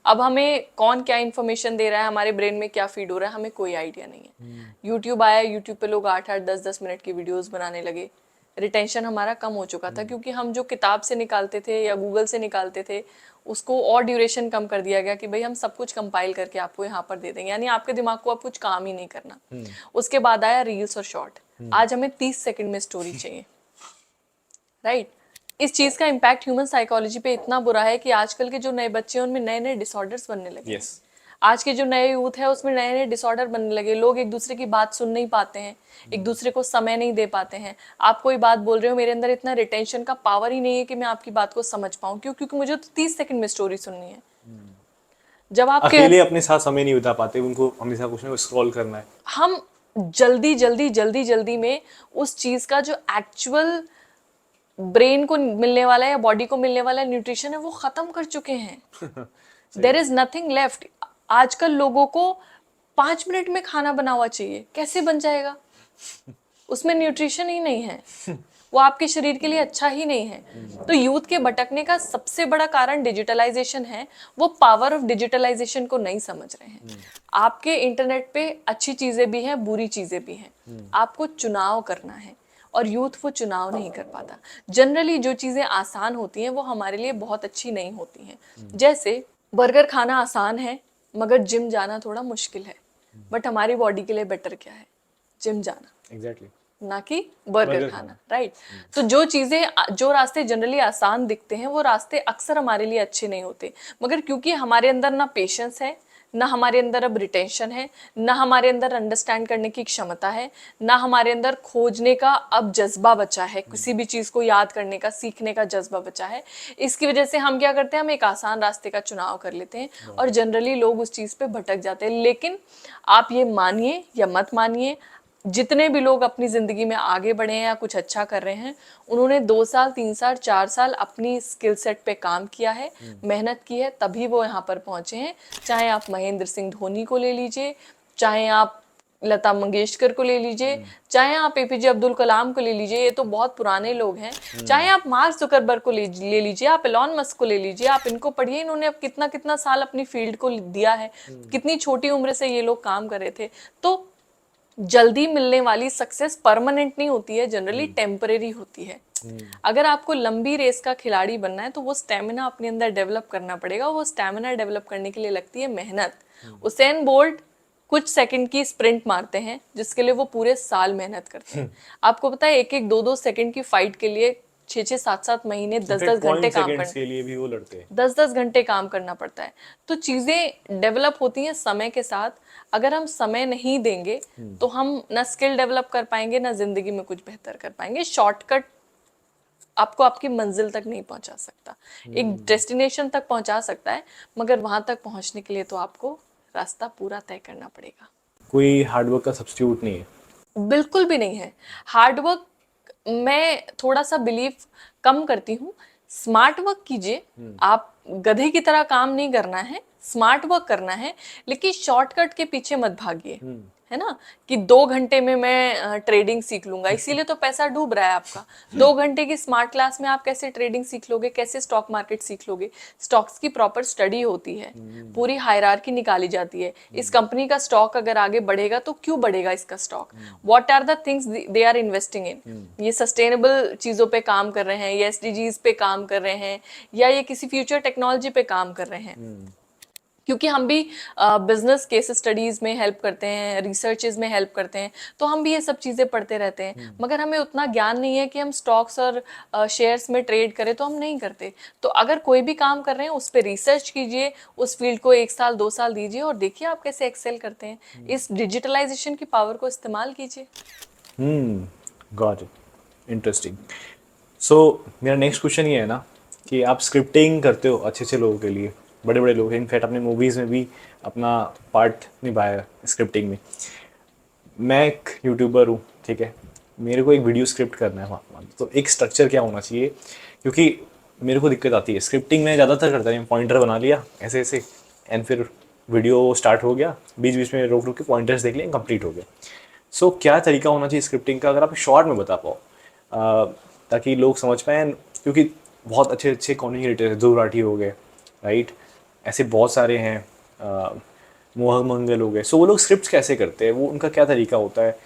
अब हमें कौन क्या इन्फॉर्मेशन दे रहा है, हमारे ब्रेन में क्या फीड हो रहा है, हमें कोई आइडिया नहीं है। यूट्यूब आया, यूट्यूब पे लोग 8-8 10-10 मिनट की वीडियोस बनाने लगे। रिटेंशन हमारा कम हो चुका था, क्योंकि हम जो किताब से निकालते थे या गूगल से निकालते थे उसको और ड्यूरेशन कम कर दिया गया कि भाई हम सब कुछ कंपाइल करके आपको यहाँ पर दे देंगे, यानी आपके दिमाग को अब कुछ काम ही नहीं करना। उसके बाद आया रील्स और शॉर्ट। आज हमें 30 सेकंड में स्टोरी चाहिए। राइट। इस चीज का इम्पैक्ट ह्यूमन साइकोलॉजी पे इतना बुरा है कि आजकल के जो नए बच्चे हैं उनमें नए नए डिसऑर्डर्स बनने लगे हैं। आज के जो नए यूथ है उसमें नए नए डिसऑर्डर बनने लगे। लोग एक दूसरे की बात सुन नहीं पाते हैं, एक दूसरे को समय नहीं दे पाते हैं। आप कोई बात बोल रहे हो, मेरे अंदर इतना रिटेंशन का पावर ही नहीं है कि मैं आपकी बात को समझ पाऊं। क्यों? क्योंकि मुझे तो 30 सेकंड में स्टोरी सुननी है। जब आप अकेले अपने साथ समय नहीं बिता पाते, उनको हमेशा कुछ ना कुछ स्क्रॉल करना है। हम जल्दी जल्दी जल्दी जल्दी में उस चीज का जो एक्चुअल ब्रेन को मिलने वाला है या बॉडी को मिलने वाला न्यूट्रिशन है वो खत्म कर चुके हैं। There is nothing left. आजकल लोगों को 5 मिनट में खाना बना हुआ चाहिए, कैसे बन जाएगा? उसमें न्यूट्रिशन ही नहीं है, वो आपके शरीर के लिए अच्छा ही नहीं है। तो यूथ के भटकने का सबसे बड़ा कारण डिजिटलाइजेशन है। वो पावर ऑफ डिजिटलाइजेशन को नहीं समझ रहे हैं। आपके इंटरनेट पे अच्छी चीजें भी हैं, बुरी चीजें भी हैं। आपको चुनाव करना है और यूथ वो चुनाव नहीं कर पाता। जनरली जो चीजें आसान होती हैं वो हमारे लिए बहुत अच्छी नहीं होती हैं। जैसे बर्गर खाना आसान है मगर जिम जाना थोड़ा मुश्किल है। बट हमारी बॉडी के लिए बेटर क्या है? जिम जाना। एग्जैक्टली। ना कि बर्गर खाना, राइट? तो जो चीजें, जो रास्ते जनरली आसान दिखते हैं वो रास्ते अक्सर हमारे लिए अच्छे नहीं होते। मगर क्योंकि हमारे अंदर ना पेशेंस है, ना हमारे अंदर अब रिटेंशन है, ना हमारे अंदर अंडरस्टैंड करने की क्षमता है, ना हमारे अंदर खोजने का अब जज्बा बचा है, किसी भी चीज को याद करने का, सीखने का जज्बा बचा है। इसकी वजह से हम क्या करते हैं, हम एक आसान रास्ते का चुनाव कर लेते हैं और जनरली लोग उस चीज पे भटक जाते हैं। लेकिन आप ये मानिए या मत मानिए, जितने भी लोग अपनी जिंदगी में आगे बढ़े हैं या कुछ अच्छा कर रहे हैं, उन्होंने 2 साल 3 साल 4 साल अपनी स्किल सेट पे काम किया है, मेहनत की है, तभी वो यहाँ पर पहुंचे हैं। चाहे आप महेंद्र सिंह धोनी को ले लीजिए, चाहे आप लता मंगेशकर को ले लीजिए, चाहे आप एपीजे अब्दुल कलाम को ले लीजिए, ये तो बहुत पुराने लोग हैं। चाहे आप मार्क जुकरबर्ग को ले लीजिए, आप एलॉन मस्क को ले लीजिए, आप इनको पढ़िए, इन्होंने अब कितना कितना साल अपनी फील्ड को दिया है, कितनी छोटी उम्र से ये लोग काम कर रहे थे। तो जल्दी मिलने वाली सक्सेस परमानेंट नहीं होती है, जनरली टेम्परेरी होती है। अगर आपको लंबी रेस का खिलाड़ी बनना है तो वो स्टेमिना अपने अंदर डेवलप करना पड़ेगा। वो स्टेमिना डेवलप करने के लिए लगती है मेहनत। उसेन बोल्ट कुछ सेकंड की स्प्रिंट मारते हैं जिसके लिए वो पूरे साल मेहनत करते हैं। आपको पता है 1-1 2-2 सेकंड की फाइट के लिए 6-6 7-7 महीने 10-10 घंटे काम करना, के लिए भी वो लड़ते हैं। 10-10 घंटे काम करना पड़ता है। तो चीजें डेवलप होती हैं समय के साथ। अगर हम समय नहीं देंगे तो हम ना स्किल डेवलप कर पाएंगे, ना जिंदगी में कुछ बेहतर कर पाएंगे। शॉर्टकट आपको आपकी मंजिल तक नहीं पहुंचा सकता, एक डेस्टिनेशन तक पहुंचा सकता है, मगर वहां तक पहुंचने के लिए तो आपको रास्ता पूरा तय करना पड़ेगा। कोई हार्डवर्क का सब्स्टिट्यूट नहीं है। बिल्कुल भी नहीं है। हार्डवर्क मैं थोड़ा सा बिलीव कम करती हूँ। स्मार्ट वर्क कीजिए, आप गधे की तरह काम नहीं करना है, स्मार्ट वर्क करना है, लेकिन शॉर्टकट के पीछे मत भागिए, है ना? कि 2 घंटे में मैं ट्रेडिंग सीख लूंगा, इसीलिए तो पैसा डूब रहा है आपका। 2 घंटे की स्मार्ट क्लास में आप कैसे ट्रेडिंग सीख लोगे, कैसे स्टॉक मार्केट सीख लोगे? स्टॉक्स की प्रॉपर स्टडी होती है, पूरी हायरार्की निकाली जाती है। इस कंपनी का स्टॉक अगर आगे बढ़ेगा तो क्यों बढ़ेगा इसका stock, what are the things they are investing in, ये सस्टेनेबल चीजों पे काम कर रहे हैं, ये एसडीजीज पे काम कर रहे हैं, या ये किसी फ्यूचर टेक्नोलॉजी पे काम कर रहे हैं। क्योंकि हम भी बिजनेस केस स्टडीज में हेल्प करते हैं, रिसर्चेज में हेल्प करते हैं, तो हम भी ये सब चीज़ें पढ़ते रहते हैं। मगर हमें उतना ज्ञान नहीं है कि हम स्टॉक्स और शेयर्स में ट्रेड करें, तो हम नहीं करते। तो अगर कोई भी काम कर रहे हैं उस पर रिसर्च कीजिए, उस फील्ड को 1 साल 2 साल दीजिए और देखिए आप कैसे एक्सेल करते हैं। इस डिजिटलाइजेशन की पावर को इस्तेमाल कीजिए। Got it, interesting. सो मेरा नेक्स्ट क्वेश्चन ये है ना कि आप स्क्रिप्टिंग करते हो अच्छे अच्छे लोगों के लिए, बड़े बड़े लोग, इनफैक्ट अपने मूवीज़ में भी अपना पार्ट निभाया स्क्रिप्टिंग में। मैं एक यूट्यूबर हूँ, ठीक है, मेरे को एक वीडियो स्क्रिप्ट करना है वहाँ, तो एक स्ट्रक्चर क्या होना चाहिए? क्योंकि मेरे को दिक्कत आती है स्क्रिप्टिंग में, ज़्यादातर करता है पॉइंटर बना लिया ऐसे ऐसे, एंड फिर वीडियो स्टार्ट हो गया, बीच बीच में रोक रोक के पॉइंटर्स देख लिए, कंप्लीट हो गया। सो क्या तरीका होना चाहिए स्क्रिप्टिंग का, अगर आप शॉर्ट में बता पाओ, ताकि लोग समझ पाएँ? क्योंकि बहुत अच्छे अच्छे कॉन्टेंट क्रिएटर हैं, ध्रुव राठी हो गए, राइट, ऐसे बहुत सारे हैं, मोहन मंगल हो गए। सो वो लोग स्क्रिप्ट कैसे करते हैं, वो उनका क्या तरीका होता है,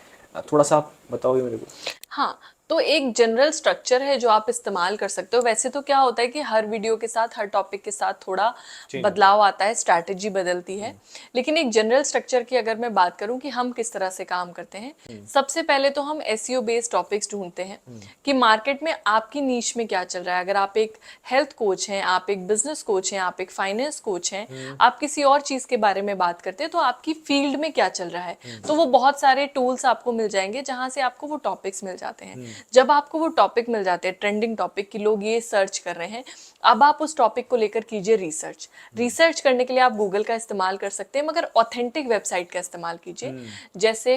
थोड़ा सा आप बताओगे मेरे को? हाँ, तो एक जनरल स्ट्रक्चर है जो आप इस्तेमाल कर सकते हो। वैसे तो क्या होता है कि हर वीडियो के साथ, हर टॉपिक के साथ थोड़ा बदलाव आता है, स्ट्रैटेजी बदलती है, लेकिन एक जनरल स्ट्रक्चर की अगर मैं बात करूं कि हम किस तरह से काम करते हैं, सबसे पहले तो हम एसईओ बेस्ड टॉपिक्स ढूंढते हैं कि मार्केट में आपकी नीश में क्या चल रहा है। अगर आप एक हेल्थ कोच हैं, आप एक बिजनेस कोच हैं, आप एक फाइनेंस कोच हैं, आप किसी और चीज के बारे में बात करते हैं, तो आपकी फील्ड में क्या चल रहा है, तो वो बहुत सारे टूल्स आपको मिल जाएंगे जहां से आपको वो टॉपिक्स मिल जाते हैं। जब आपको वो टॉपिक मिल जाते हैं, ट्रेंडिंग टॉपिक कि लोग ये सर्च कर रहे हैं, अब आप उस टॉपिक को लेकर कीजिए रिसर्च। रिसर्च करने के लिए आप गूगल का इस्तेमाल कर सकते हैं, मगर ऑथेंटिक वेबसाइट का इस्तेमाल कीजिए। जैसे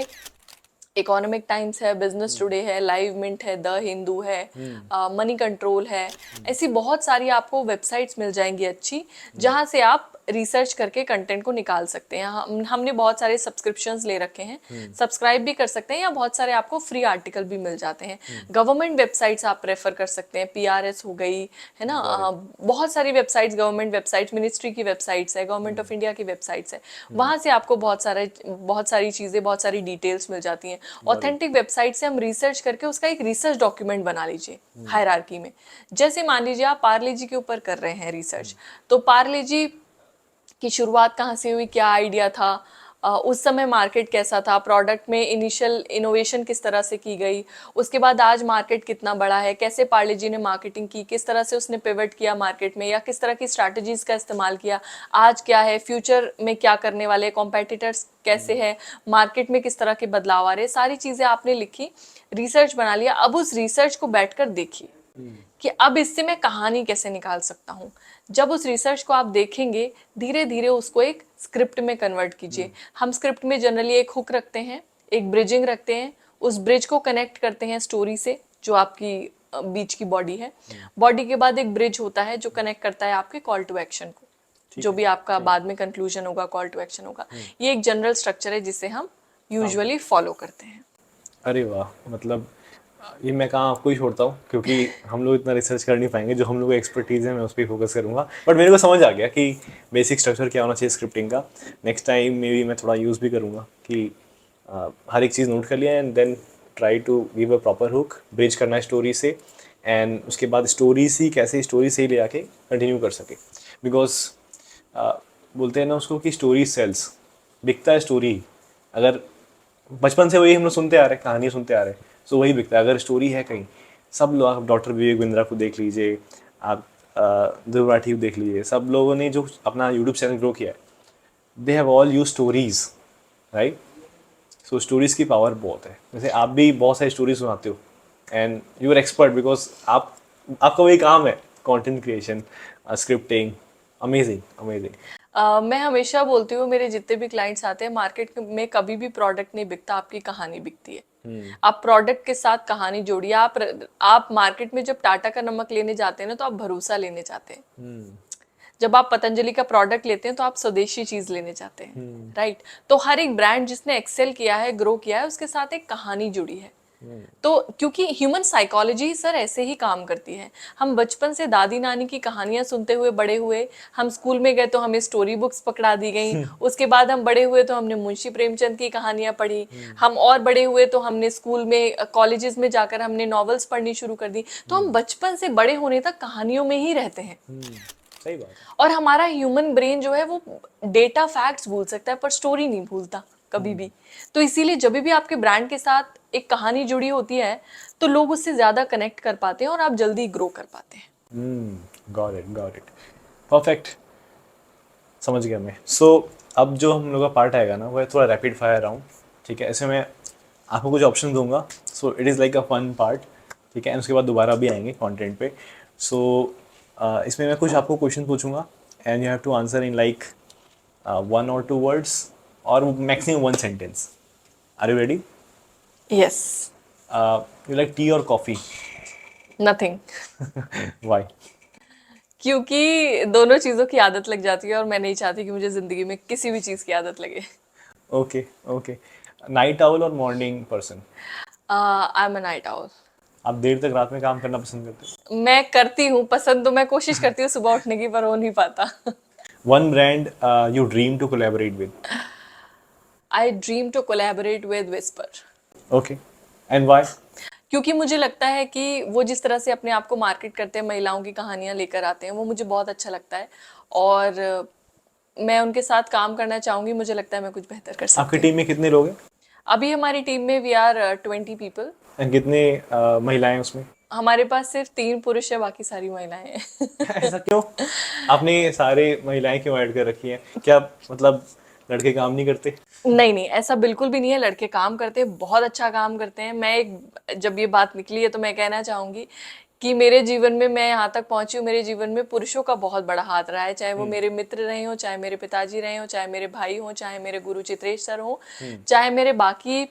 इकोनॉमिक टाइम्स है, बिजनेस टुडे है, लाइव मिंट है, द हिंदू है, मनी कंट्रोल है। ऐसी बहुत सारी आपको वेबसाइट्स मिल जाएंगी अच्छी, जहां से आप रिसर्च करके कंटेंट को निकाल सकते हैं। हमने बहुत सारे सब्सक्रिप्शंस ले रखे हैं, सब्सक्राइब भी कर सकते हैं, या बहुत सारे आपको फ्री आर्टिकल भी मिल जाते हैं। गवर्नमेंट वेबसाइट्स आप प्रेफर कर सकते हैं, PRS हो गई है ना, बहुत सारी वेबसाइट्स, गवर्नमेंट वेबसाइट्स, मिनिस्ट्री की वेबसाइट्स है, गवर्नमेंट ऑफ इंडिया की वेबसाइट्स है, वहां से आपको बहुत सारी चीजें, बहुत सारी डिटेल्स मिल जाती हैं। ऑथेंटिक वेबसाइट से हम रिसर्च करके उसका एक रिसर्च डॉक्यूमेंट बना लीजिए हायरार्की में। जैसे मान लीजिए आप पार्ले जी के ऊपर कर रहे हैं रिसर्च, तो पार्ले जी की शुरुआत कहाँ से हुई, क्या आइडिया था, उस समय मार्केट कैसा था, प्रोडक्ट में इनिशियल इनोवेशन किस तरह से की गई, उसके बाद आज मार्केट कितना बड़ा है, कैसे पार्ले जी ने मार्केटिंग की, किस तरह से उसने पिवट किया मार्केट में, या किस तरह की स्ट्रैटेजीज का इस्तेमाल किया, आज क्या है, फ्यूचर में क्या करने वाले, कॉम्पिटिटर्स कैसे है, मार्केट में किस तरह के बदलाव आ रहे, सारी चीज़ें आपने लिखी, रिसर्च बना लिया। अब उस रिसर्च को बैठकर देखिए कि अब इससे मैं कहानी कैसे निकाल सकता हूँ। जब उस रिसर्च को आप देखेंगे, धीरे धीरे उसको एक स्क्रिप्ट में कन्वर्ट कीजिए। हम स्क्रिप्ट में जनरली एक हुक रखते हैं, एक ब्रिजिंग रखते हैं, उस ब्रिज को कनेक्ट करते हैं स्टोरी से, जो आपकी बीच की बॉडी है। बॉडी के बाद एक ब्रिज होता है जो कनेक्ट करता है आपके कॉल टू एक्शन को, जो भी आपका बाद में कंक्लूजन होगा, कॉल टू एक्शन होगा। ये एक जनरल स्ट्रक्चर है जिसे हम यूजुअली फॉलो करते हैं। अरे वाह, मतलब ये मैं कहाँ आपको ही छोड़ता हूँ, क्योंकि हम लोग इतना रिसर्च कर नहीं पाएंगे। जो हम लोग एक्सपर्टीज़ है मैं उस पर फोकस करूँगा, बट मेरे को समझ आ गया कि बेसिक स्ट्रक्चर क्या होना चाहिए स्क्रिप्टिंग का। नेक्स्ट टाइम मे बी मैं थोड़ा यूज़ भी करूँगा कि हर एक चीज़ नोट कर लिया and then try to give a proper hook, bridge करना है स्टोरी से, एंड उसके बाद स्टोरी से कैसे स्टोरी से ही ले आके कंटिन्यू कर सके। बिकॉज बोलते हैं ना उसको कि स्टोरी सेल्स, बिकता है स्टोरी। अगर बचपन से वही हम लोग सुनते आ रहे, कहानी सुनते आ रहे, सो वही बिकता है। अगर स्टोरी है कहीं, सब लोग, आप डॉक्टर विवेक बिंद्रा को देख लीजिए, आप ध्रुव राठी को देख लीजिए, सब लोगों ने जो अपना यूट्यूब चैनल ग्रो किया है, they have all use stories, right. So stories की पावर बहुत है। जैसे आप भी बहुत सारी स्टोरी सुनाते हो and you are expert, because आपका वही काम है, content creation, scripting. Amazing amazing. मैं हमेशा बोलती हूँ, मेरे जितने भी क्लाइंट्स आते हैं, मार्केट में कभी भी प्रोडक्ट नहीं बिकता, आपकी कहानी बिकती है। आप प्रोडक्ट के साथ कहानी जोड़िए। आप मार्केट में जब टाटा का नमक लेने जाते हैं ना, तो आप भरोसा लेने जाते हैं। जब आप पतंजलि का प्रोडक्ट लेते हैं तो आप स्वदेशी चीज लेने जाते हैं, राइट। तो हर एक ब्रांड जिसने एक्सेल किया है, ग्रो किया है, उसके साथ एक कहानी जुड़ी है। तो क्योंकि ह्यूमन साइकोलॉजी सर ऐसे ही काम करती है। हम बचपन से दादी नानी की कहानियां सुनते हुए बड़े हुए, हम स्कूल में गए तो हमें स्टोरी बुक्स पकड़ा दी गई, उसके बाद हम बड़े हुए तो हमने मुंशी प्रेमचंद की कहानियां पढ़ी, हम और बड़े हुए तो हमने स्कूल में, कॉलेजेस में जाकर हमने नॉवेल्स पढ़नी शुरू कर दी। तो हम बचपन से बड़े होने तक कहानियों में ही रहते हैं। सही बात है। और हमारा ह्यूमन ब्रेन जो है वो डेटा फैक्ट्स भूल सकता है, पर स्टोरी नहीं भूलता कभी भी। तो इसीलिए जब भी आपके ब्रांड के साथ एक कहानी जुड़ी होती है, तो लोग उससे ज्यादा कनेक्ट कर पाते हैं और आप जल्दी ग्रो कर पाते हैं। गॉट इट परफेक्ट, समझ गया मैं। सो अब जो हम लोग का पार्ट आएगा ना, वो है थोड़ा रैपिड फायर राउंड, ठीक है। ऐसे मैं आपको कुछ ऑप्शन दूंगा, so it is like a fun part, ठीक है। एंड उसके बाद दोबारा भी आएंगे कंटेंट पे। सो इसमें मैं कुछ आपको क्वेश्चन पूछूंगा and you have to answer in like 1 or 2 words और maximum 1 sentence। Are you ready? Yes. You like tea और कॉफ़ी? नथिंग। वाई? क्योंकि दोनों चीजों की आदत लग जाती है और मैं नहीं चाहती कि मुझे जिंदगी में किसी भी चीज की आदत लगे। Okay okay. नाइट आउल और morning person? I am a night owl. आप देर तक रात में काम करना पसंद करते हो? मैं करती हूँ पसंद, तो मैं कोशिश करती हूँ सुबह उठने की, पर हो नहीं पाता। One brand you dream to collaborate with? I dream to collaborate with Whisper. Okay. And why? क्योंकि मुझे लगता है कि वो जिस तरह से अपने आप को मार्केट करते हैं, महिलाओं की कहानियां लेकर आते हैं, वो मुझे बहुत अच्छा लगता है। और मैं उनके साथ काम करना चाहूंगी। मुझे लगता है मैं कुछ बेहतर कर आपकी सकती हूँ। टीम में कितने लोग हैं? अभी हमारी टीम में वी आर 20 पीपल। And कितने महिलाएं उसमें? हमारे पास सिर्फ 3 पुरुष है, बाकी सारी महिलाएं हैं। ऐसा क्यों? आपने सारे महिलाएं क्यों ऐड कर रखी हैं? क्या मतलब लड़के काम नहीं करते? नहीं नहीं, ऐसा बिल्कुल भी नहीं है। लड़के काम करते हैं, बहुत अच्छा काम करते हैं। जब ये बात निकली है तो मैं कहना चाहूंगी कि मेरे जीवन में मैं यहाँ तक पहुंची हूँ, मेरे जीवन में पुरुषों का बहुत बड़ा हाथ रहा है। चाहे वो मेरे मित्र रहे हो, चाहे मेरे पिताजी रहे हो, चाहे मेरे भाई हो, चाहे मेरे गुरु चित्रेश सर हो, चाहे मेरे बाकी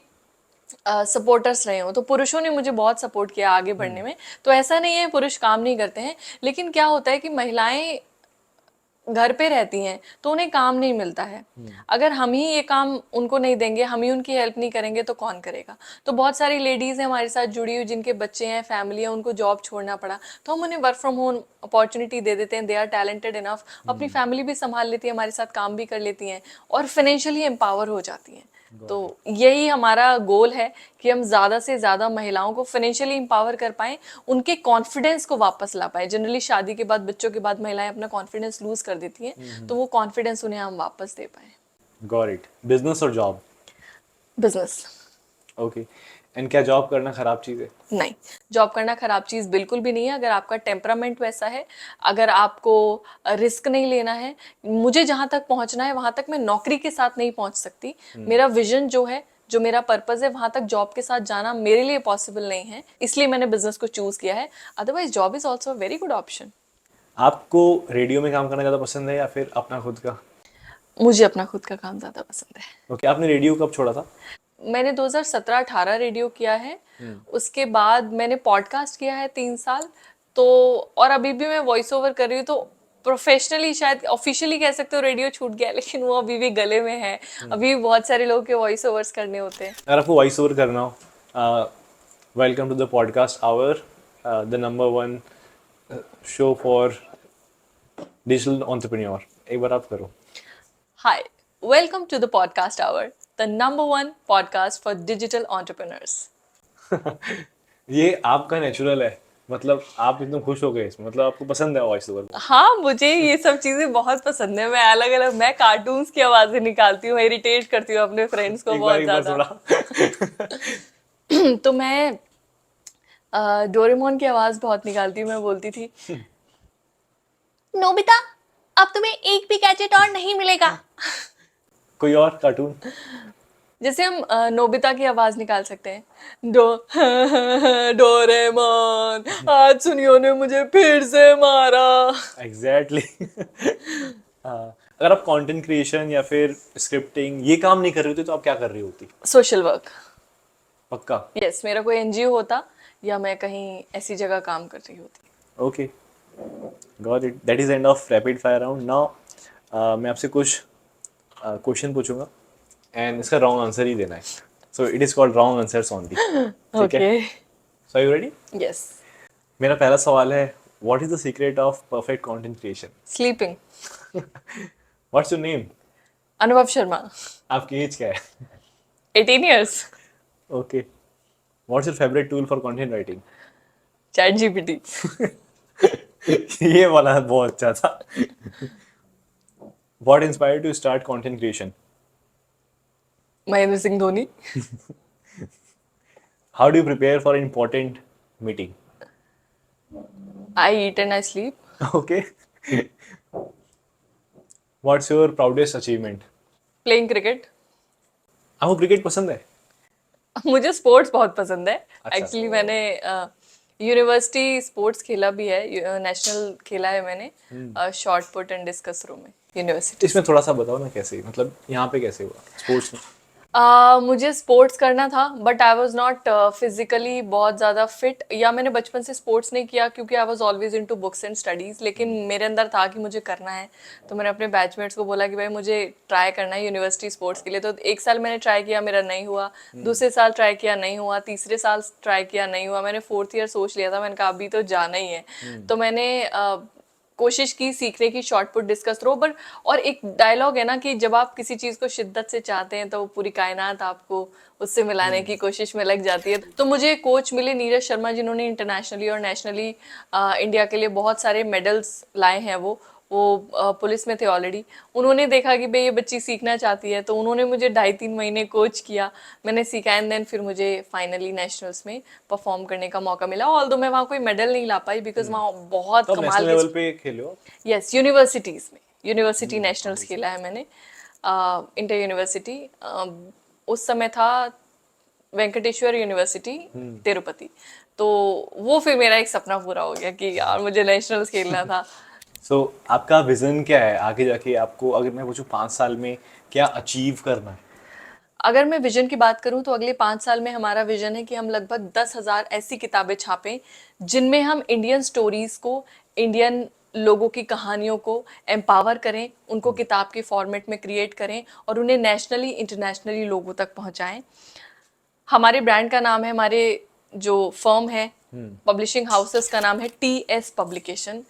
सपोर्टर्स रहे हों, तो पुरुषों ने मुझे बहुत सपोर्ट किया आगे बढ़ने में। तो ऐसा नहीं है पुरुष काम नहीं करते हैं, लेकिन क्या होता है कि महिलाएं घर पे रहती हैं तो उन्हें काम नहीं मिलता है। अगर हम ही ये काम उनको नहीं देंगे, हम ही उनकी हेल्प नहीं करेंगे तो कौन करेगा। तो बहुत सारी लेडीज़ हैं हमारे साथ जुड़ी हुई जिनके बच्चे हैं, फैमिली है, उनको जॉब छोड़ना पड़ा, तो हम उन्हें वर्क फ्रॉम होम अपॉर्चुनिटी दे देते हैं। दे आर टैलेंटेड इनफ, अपनी फैमिली भी संभाल लेती है, हमारे साथ काम भी कर लेती हैं और फाइनेंशियली एम्पावर हो जाती हैं। तो यही हमारा गोल है कि हम ज़्यादा से ज़्यादा महिलाओं को फाइनेंशियली एम्पावर कर पाएँ, उनके कॉन्फिडेंस को वापस ला पाएँ। जनरली शादी के बाद, बच्चों के बाद महिलाएं अपना कॉन्फिडेंस लूज कर देती हैं, तो वो कॉन्फिडेंस उन्हें हम वापस दे पाएँ। Got it. बिजनेस और जॉब? बिजनेस। ओके। एंड क्या जॉब करना खराब चीज़ है? नहीं, जॉब करना खराब चीज़ बिल्कुल भी नहीं है। अगर आपका टेम्परामेंट वैसा है, अगर आपको रिस्क नहीं लेना है, मुझे जहाँ तक पहुँचना है वहाँ तक मैं नौकरी के साथ नहीं पहुँच सकती। मेरा विजन जो है, जो मेरा पर्पस है, वहाँ तक जॉब के साथ जाना मेरे लिए पॉसिबल नहीं है, इसलिए मैंने बिजनेस को चूज किया है। Otherwise job is also a very good option. आपको रेडियो में काम करना ज़्यादा पसंद है या फिर अपना खुद का? मुझे अपना खुद का काम ज़्यादा पसंद है। ओके। आपने रेडियो कब छोड़ा था? मैंने 2017-18 रेडियो किया है, उसके बाद मैंने पॉडकास्ट किया है 3 साल। तो और अभी भी मैं वॉइस ओवर कर रही हूँ, तो प्रोफेशनली शायद ऑफिशियली कह सकते हो रेडियो छूट गया, लेकिन वो अभी भी गले में है। अभी भी बहुत सारे लोगों के वॉइस ओवर्स करने होते हैं। अगर आपको वॉइस ओवर करना हो, welcome to the podcast hour, the number 1 show for digital entrepreneur. एक बार आप करो। Hi, welcome to the podcast hour, the number one podcast for digital entrepreneurs. ये आपका नेचुरल है, मतलब आप एकदम खुश हो गए इसमें, मतलब आपको पसंद है वॉइस ओवर? हाँ, मुझे ये सब चीजें बहुत पसंद है। मैं अलग अलग, मैं कार्टून्स की आवाजें निकालती हूँ, इरिटेट करती हूँ अपने फ्रेंड्स को बहुत एक बार ज्यादा। थोड़ा। तो मैं डोरेमोन की आवाज बहुत निकालती हूँ। मैं बोलती थी, नोबिता, अब तुम्हें एक भी गैजेट और नहीं मिलेगा। कोई और कार्टून? जैसे हम नोबिता की आवाज निकाल सकते हैं, डोरेमोन, आज सुनियो ने मुझे फिर से मारा। एग्जैक्टली। हाँ। अगर आप कंटेंट क्रिएशन या फिर स्क्रिप्टिंग ये काम नहीं कर रही होती तो आप क्या कर रही होती? Social work. पक्का? यस, मेरा कोई एनजीओ होता या मैं कहीं ऐसी जगह काम कर रही होती। Okay, got it. That is end of rapid fire round. Now मैं आपसे कुछ क्वेश्चन पूछूंगा एंड इसका रॉन्ग आंसर ही देना है। So it is called wrong answers only. ठीक है? Okay. So are you ready? Yes. मेरा पहला सवाल है, what is the secret of perfect content creation? Sleeping. What's your name? Anubhav Sharma. आपकी एज क्या है? 18 years। Okay. What's your favourite tool for content writing? ChatGPT. ये वाला बहुत अच्छा था। What inspired you to start content creation? Mahendra Singh Dhoni. How do you prepare for an important meeting? I eat and I sleep. Okay. What's your proudest achievement? Playing cricket. आपको cricket पसंद है? मुझे sports बहुत पसंद है। अच्छा। एक्चुअली मैंने यूनिवर्सिटी स्पोर्ट्स खेला भी है, नेशनल खेला है मैंने shot put and discus throw में यूनिवर्सिटी। इसमें थोड़ा सा बताओ ना कैसे, मतलब यहाँ पे कैसे हुआ स्पोर्ट्स में? मुझे स्पोर्ट्स करना था, but I was not physically बहुत ज़्यादा फिट, या मैंने बचपन से स्पोर्ट्स नहीं किया क्योंकि I was always into books and studies. लेकिन मेरे अंदर था कि मुझे करना है, तो मैंने अपने बैचमेट्स को बोला कि भाई मुझे ट्राई करना है यूनिवर्सिटी स्पोर्ट्स के लिए। तो 1 साल मैंने ट्राई किया, मेरा नहीं हुआ। दूसरे साल ट्राई किया, नहीं हुआ। तीसरे साल ट्राई किया, नहीं हुआ। मैंने 4th ईयर सोच लिया था, मैंने कहा अभी तो जाना ही है। तो मैंने कोशिश की सीखने की, shot put discus throw. But और एक डायलॉग है ना कि जब आप किसी चीज़ को शिद्दत से चाहते हैं तो वो पूरी कायनात आपको उससे मिलाने की कोशिश में लग जाती है। तो मुझे कोच मिले नीरज शर्मा, जिन्होंने इंटरनेशनली और नेशनली इंडिया के लिए बहुत सारे मेडल्स लाए हैं। वो पुलिस में थे ऑलरेडी। उन्होंने देखा कि भाई ये बच्ची सीखना चाहती है, तो उन्होंने मुझे 2.5-3 महीने कोच किया, मैंने सीखा। एंड देन फिर मुझे फाइनली नेशनल्स में परफॉर्म करने का मौका मिला। ऑल्दो मैं वहाँ कोई मेडल नहीं ला पाई बिकॉज वहाँ बहुत तो कमाल नेशनल के। लेवल पे खेले हो? यस, यूनिवर्सिटीज़ में, यूनिवर्सिटी नेशनल्स खेला है मैंने, इंटर यूनिवर्सिटी। उस समय था वेंकटेश्वर यूनिवर्सिटी तिरुपति। तो वो फिर मेरा एक सपना पूरा हो गया कि यार मुझे नेशनल्स खेलना था। सो आपका विजन क्या है आगे जाके? आपको अगर मैं पूछूं 5 साल में क्या अचीव करना है? अगर मैं विजन की बात करूं तो अगले 5 साल में हमारा विजन है कि हम लगभग 10,000 ऐसी किताबें छापें जिनमें हम इंडियन स्टोरीज को, इंडियन लोगों की कहानियों को एम्पावर करें, उनको किताब के फॉर्मेट में क्रिएट करें और उन्हें नेशनली इंटरनेशनली लोगों तक पहुंचाएं। हमारे ब्रांड का नाम है, हमारे जो फर्म है पब्लिशिंग हाउसेस का नाम है TS पब्लिकेशन।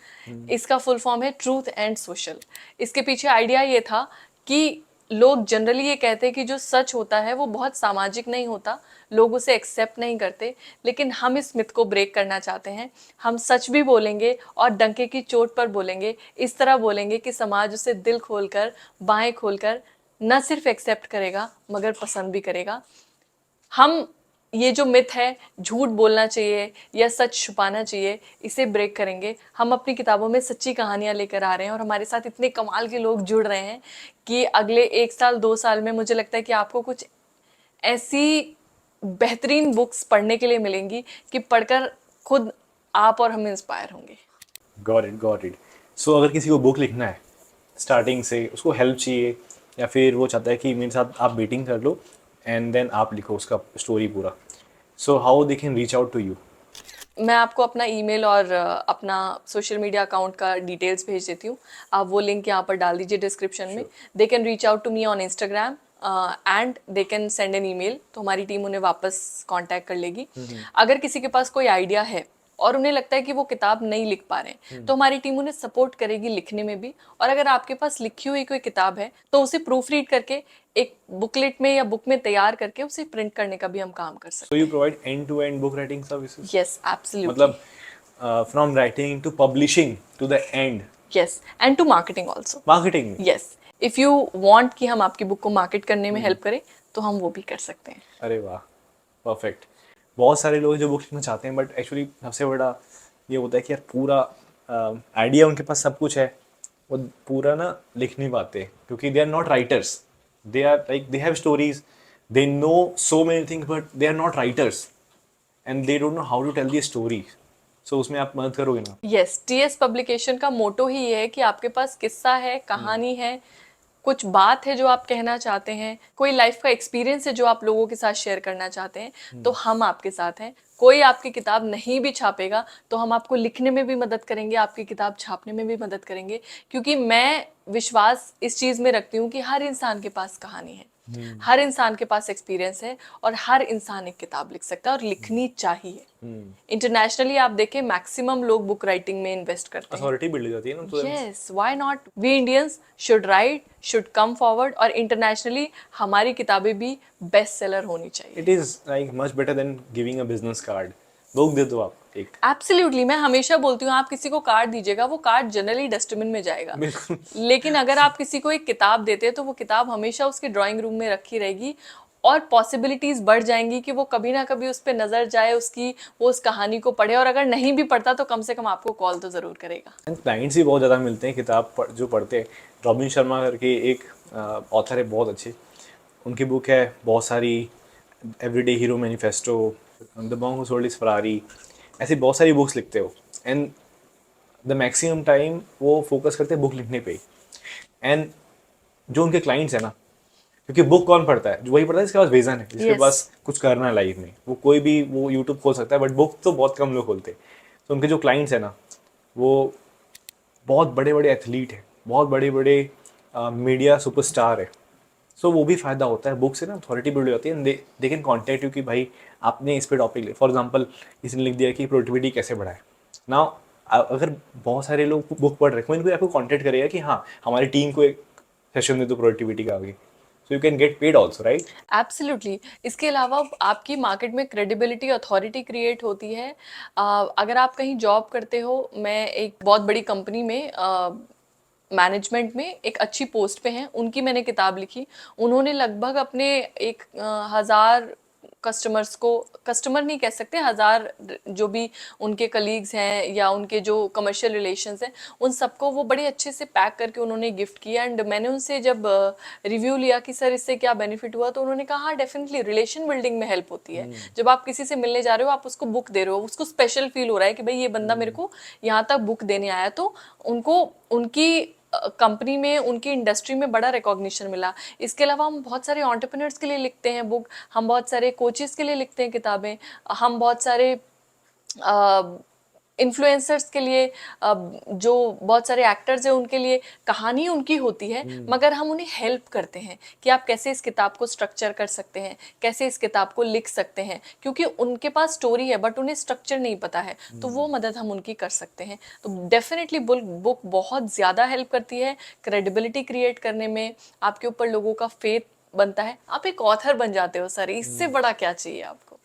इसका फुल फॉर्म है ट्रूथ एंड सोशल। इसके पीछे आइडिया ये था कि लोग जनरली ये कहते हैं कि जो सच होता है वो बहुत सामाजिक नहीं होता, लोग उसे एक्सेप्ट नहीं करते, लेकिन हम इस मिथ को ब्रेक करना चाहते हैं। हम सच भी बोलेंगे और डंके की चोट पर बोलेंगे, इस तरह बोलेंगे कि समाज उसे दिल खोलकर, बाहें खोलकर न सिर्फ एक्सेप्ट करेगा मगर पसंद भी करेगा। हम ये जो मिथ है झूठ बोलना चाहिए या सच छुपाना चाहिए, इसे ब्रेक करेंगे। हम अपनी किताबों में सच्ची कहानियां लेकर आ रहे हैं और हमारे साथ इतने कमाल के लोग जुड़ रहे हैं कि अगले 1 साल 2 साल में मुझे लगता है कि आपको कुछ ऐसी बेहतरीन बुक्स पढ़ने के लिए मिलेंगी कि पढ़कर खुद आप और हम इंस्पायर होंगे। Got it. सो अगर किसी को बुक लिखना है स्टार्टिंग से, उसको हेल्प चाहिए या फिर वो चाहता है कि मेरे साथ आप मीटिंग कर लो एंड देन आप लिखो उसका स्टोरी पूरा, so how they can reach out to you? मैं आपको अपना ईमेल और अपना सोशल मीडिया अकाउंट का डिटेल्स भेज देती हूँ। आप वो लिंक यहाँ पर डाल दीजिए डिस्क्रिप्शन में। They can reach out to me on Instagram and they can send an email, तो हमारी टीम उन्हें वापस कांटेक्ट कर लेगी। अगर किसी के पास कोई आइडिया है और उन्हें लगता है कि वो किताब नहीं लिख पा रहे हैं तो हमारी टीम उन्हें सपोर्ट करेगी लिखने में भी। और अगर आपके पास लिखी हुई कोई किताब है तो उसे प्रूफ रीड करके एक बुकलेट में या बुक में तैयार करके उसे प्रिंट करने का भी हम काम कर सकते so you provide end to end book writing services? हैं। Yes, absolutely. मतलब from writing to publishing to the end, yes, and to marketing also. Marketing. Yes, if you want कि हम आपकी बुक को मार्केट करने में हेल्प करें तो हम वो भी कर सकते हैं। अरे वाह, परफेक्ट। बहुत सारे लोग जो बुक लिखना चाहते हैं बट एक्चुअली सबसे बड़ा ये होता है कि यार पूरा आइडिया उनके पास सब कुछ है, वो पूरा ना लिख नहीं पाते क्योंकि they are not writers. They are like they have stories, they know so many things but they are not writers and they don't know how to tell the story. So उसमें आप मदद करोगे ना? यस, TS पब्लिकेशन का मोटो ही ये है कि आपके पास किस्सा है, कहानी है, कुछ बात है जो आप कहना चाहते हैं, कोई लाइफ का एक्सपीरियंस है जो आप लोगों के साथ शेयर करना चाहते हैं, तो हम आपके साथ हैं। कोई आपकी किताब नहीं भी छापेगा तो हम आपको लिखने में भी मदद करेंगे, आपकी किताब छापने में भी मदद करेंगे, क्योंकि मैं विश्वास इस चीज़ में रखती हूँ कि हर इंसान के पास कहानी है, हर इंसान के पास एक्सपीरियंस है और हर इंसान एक किताब लिख सकता है और लिखनी चाहिए। इंटरनेशनली आप देखें मैक्सिमम लोग बुक राइटिंग में इन्वेस्ट करते हैं। अथॉरिटी बिल्ड हो जाती है ना, तो yes, why not? We Indians should write, should come forward और इंटरनेशनली हमारी किताबें भी बेस्ट सेलर होनी चाहिए। It is like much better than giving a business card. Book दे दो आप एक। एब्सोल्युटली, मैं हमेशा बोलती हूँ आप किसी को कार्ड दीजिएगा वो कार्ड जनरली डस्टबिन में जाएगा, बिल्कुल। लेकिन अगर आप किसी को एक किताब देते हैं तो वो किताब हमेशा उसके ड्राइंग रूम में रखी रहेगी और पॉसिबिलिटीज बढ़ जाएंगी कि वो कभी ना कभी उस पर नजर जाए, उसकी वो उस कहानी को पढ़े, और अगर नहीं भी पढ़ता तो कम से कम आपको कॉल तो जरूर करेगा। क्लाइंट्स भी बहुत ज़्यादा मिलते हैं जो पढ़ते हैं। रॉबिन शर्मा करके एक ऑथर है बहुत अच्छे, उनकी बुक है बहुत सारी, everyday hero manifesto, the monk who sold his Ferrari, ऐसी बहुत सारी बुक्स लिखते हो एंड द मैक्सिमम टाइम वो फोकस करते हैं बुक लिखने पे ही। एंड जो उनके क्लाइंट्स हैं ना, क्योंकि बुक कौन पढ़ता है? जो वही पढ़ता है जिसके पास विजन है, जिसके Yes. पास कुछ करना है लाइफ में। वो कोई भी वो यूट्यूब खोल सकता है बट बुक तो बहुत कम लोग खोलते हैं। तो उनके जो क्लाइंट्स हैं ना, वो बहुत बड़े बड़े एथलीट हैं, बहुत बड़े बड़े मीडिया सुपरस्टार है। सो वो भी फ़ायदा होता है बुक से ना, अथॉरिटी बिल्ड हो जाती है। दे कैन कॉन्टैक्ट यू कि भाई आपने इस पे टॉपिक ले, फॉर एग्जांपल किसी ने लिख दिया कि प्रोडक्टिविटी कैसे बढ़ाए। नाउ अगर बहुत सारे लोग बुक पढ़ रहे हैं, कोई ना कोई आपको कॉन्टैक्ट करेगा कि हाँ हमारी टीम को एक सेशन दे दो प्रोडक्टिविटी का आगे, so you can get paid also, right? Absolutely. इसके अलावा आपकी मार्केट में क्रेडिबिलिटी, अथॉरिटी क्रिएट होती है। अगर आप कहीं जॉब करते हो, मैं एक बहुत बड़ी कंपनी में मैनेजमेंट में एक अच्छी पोस्ट पे हैं, उनकी मैंने किताब लिखी। उन्होंने लगभग अपने 1,000 कस्टमर्स को, कस्टमर नहीं कह सकते, 1,000 जो भी उनके कलीग्स हैं या उनके जो कमर्शियल रिलेशंस हैं, उन सबको वो बड़े अच्छे से पैक करके उन्होंने गिफ्ट किया। एंड मैंने उनसे जब रिव्यू लिया कि सर इससे क्या बेनिफिट हुआ, तो उन्होंने कहा हाँ डेफिनेटली रिलेशन बिल्डिंग में हेल्प होती है। जब आप किसी से मिलने जा रहे हो, आप उसको बुक दे रहे हो, उसको स्पेशल फील हो रहा है कि भाई ये बंदा मेरे को यहाँ तक बुक देने आया, तो उनको उनकी कंपनी में, उनकी इंडस्ट्री में बड़ा रिकॉग्निशन मिला। इसके अलावा हम बहुत सारे एंटरप्रेन्योर्स के लिए लिखते हैं बुक, हम बहुत सारे कोचेस के लिए लिखते हैं किताबें, हम बहुत सारे इन्फ्लुएंसर्स के लिए, जो बहुत सारे एक्टर्स हैं उनके लिए कहानी उनकी होती है, मगर हम उन्हें हेल्प करते हैं कि आप कैसे इस किताब को स्ट्रक्चर कर सकते हैं, कैसे इस किताब को लिख सकते हैं, क्योंकि उनके पास स्टोरी है बट उन्हें स्ट्रक्चर नहीं पता है, तो वो मदद हम उनकी कर सकते हैं। तो डेफिनेटली बुक बहुत ज़्यादा हेल्प करती है क्रेडिबिलिटी क्रिएट करने में, आपके ऊपर लोगों का फेथ बनता है, आप एक ऑथर बन जाते हो सर, इससे बड़ा क्या चाहिए आपको।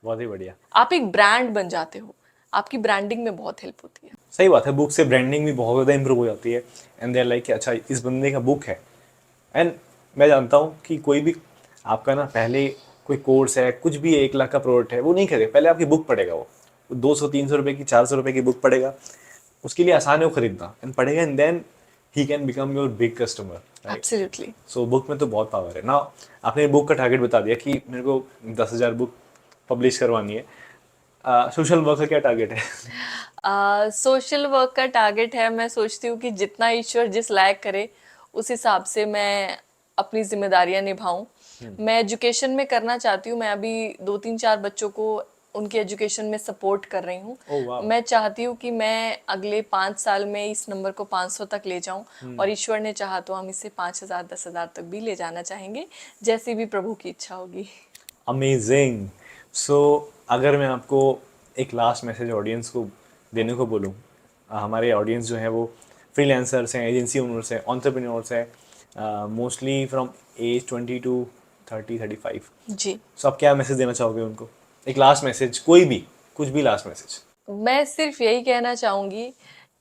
बहुत ही बढ़िया। आप एक ब्रांड बन जाते हो, आपकी ब्रांडिंग में बहुत हेल्प होती है। सही बात है, बुक से ब्रांडिंग भी बहुत ज़्यादा इंप्रूव हो जाती है। एंड दे आर लाइक कि अच्छा इस बंदे का बुक है। एंड मैं जानता हूँ कि कोई भी आपका ना पहले कोई कोर्स है, कुछ भी 1 लाख का प्रोडक्ट है, वो नहीं खरीदेगा, पहले आपकी बुक पढ़ेगा। वो 200-300 रुपये की, 400 रुपये की बुक पढ़ेगा, उसके लिए आसान है वो खरीदना, एंड पढ़ेगा, and then he can become your big customer, right. Absolutely. So book में तो बहुत पावर है ना। आपने बुक का टारगेट बता दिया कि मेरे को 10,000 बुक पब्लिश करवानी है। सोशल वर्क का क्या टारगेट है? सोशल वर्क का टारगेट है, मैं सोचती हूँ कि जितना ईश्वर जिस लायक करे उस हिसाब से मैं अपनी जिम्मेदारियां निभाऊं। मैं एजुकेशन में करना चाहती हूँ, मैं अभी 2-3-4 बच्चों को उनकी एजुकेशन में सपोर्ट कर रही हूँ। Oh, wow. मैं चाहती हूँ कि मैं अगले 5 साल में इस नंबर को 500 तक ले जाऊं, और ईश्वर ने चाहा तो हम इसे 5,000 10,000 तक भी ले जाना चाहेंगे, जैसी भी प्रभु की इच्छा होगी। अमेजिंग। सो अगर मैं आपको एक लास्ट मैसेज ऑडियंस को देने को बोलूँ, हमारे ऑडियंस जो है वो फ्रीलांसर्स हैं, एजेंसी ओनर्स हैं, एंटरप्रेन्योर्स हैं, मोस्टली फ्रॉम एज 20 to 30-35। जी, सो आप क्या मैसेज देना चाहोगे उनको? एक लास्ट मैसेज, कोई भी, कुछ भी लास्ट मैसेज। मैं सिर्फ यही कहना चाहूँगी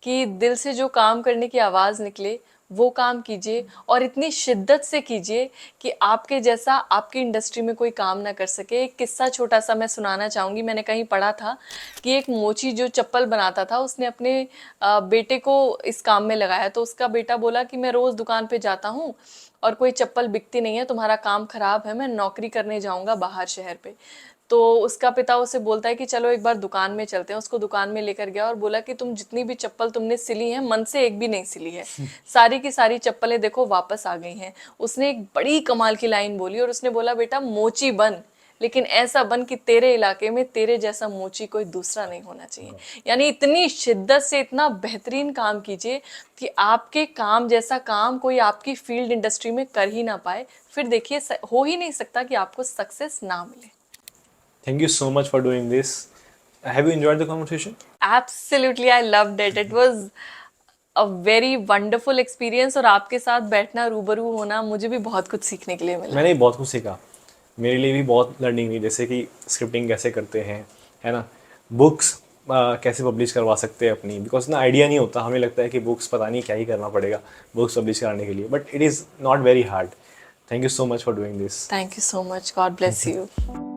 कि दिल से जो काम करने की आवाज़ निकले वो काम कीजिए, और इतनी शिद्दत से कीजिए कि आपके जैसा आपकी इंडस्ट्री में कोई काम ना कर सके। एक किस्सा छोटा सा मैं सुनाना चाहूँगी। मैंने कहीं पढ़ा था कि एक मोची जो चप्पल बनाता था, उसने अपने बेटे को इस काम में लगाया, तो उसका बेटा बोला कि मैं रोज़ दुकान पे जाता हूँ और कोई चप्पल बिकती नहीं है, तुम्हारा काम खराब है, मैं नौकरी करने जाऊँगा बाहर शहर पे। तो उसका पिता उसे बोलता है कि चलो एक बार दुकान में चलते हैं। उसको दुकान में लेकर गया और बोला कि तुम जितनी भी चप्पल तुमने सिली है, मन से एक भी नहीं सिली है, सारी की सारी चप्पलें देखो वापस आ गई हैं। उसने एक बड़ी कमाल की लाइन बोली और उसने बोला, बेटा मोची बन, लेकिन ऐसा बन कि तेरे इलाके में तेरे जैसा मोची कोई दूसरा नहीं होना चाहिए। यानी इतनी शिद्दत से इतना बेहतरीन काम कीजिए कि आपके काम जैसा काम कोई आपकी फील्ड इंडस्ट्री में कर ही ना पाए। फिर देखिए, हो ही नहीं सकता कि आपको सक्सेस ना मिले। Thank you so much for doing this. Have you enjoyed the conversation? Absolutely, I loved it. It was a very wonderful experience, और आपके साथ बैठना, रूबरू होना, मुझे भी बहुत कुछ सीखने के लिए मिला। मैंने बहुत कुछ सीखा, मेरे लिए भी बहुत लर्निंग हुई, जैसे कि स्क्रिप्टिंग कैसे करते हैं, है ना, बुक्स कैसे पब्लिश करवा सकते हैं अपनी, बिकॉज ना आइडिया नहीं होता, हमें लगता है कि बुक्स पता नहीं क्या ही करना पड़ेगा बुक्स पब्लिश कराने के लिए, but it is not very hard. Thank you so much for doing this. Thank you so much. God bless you.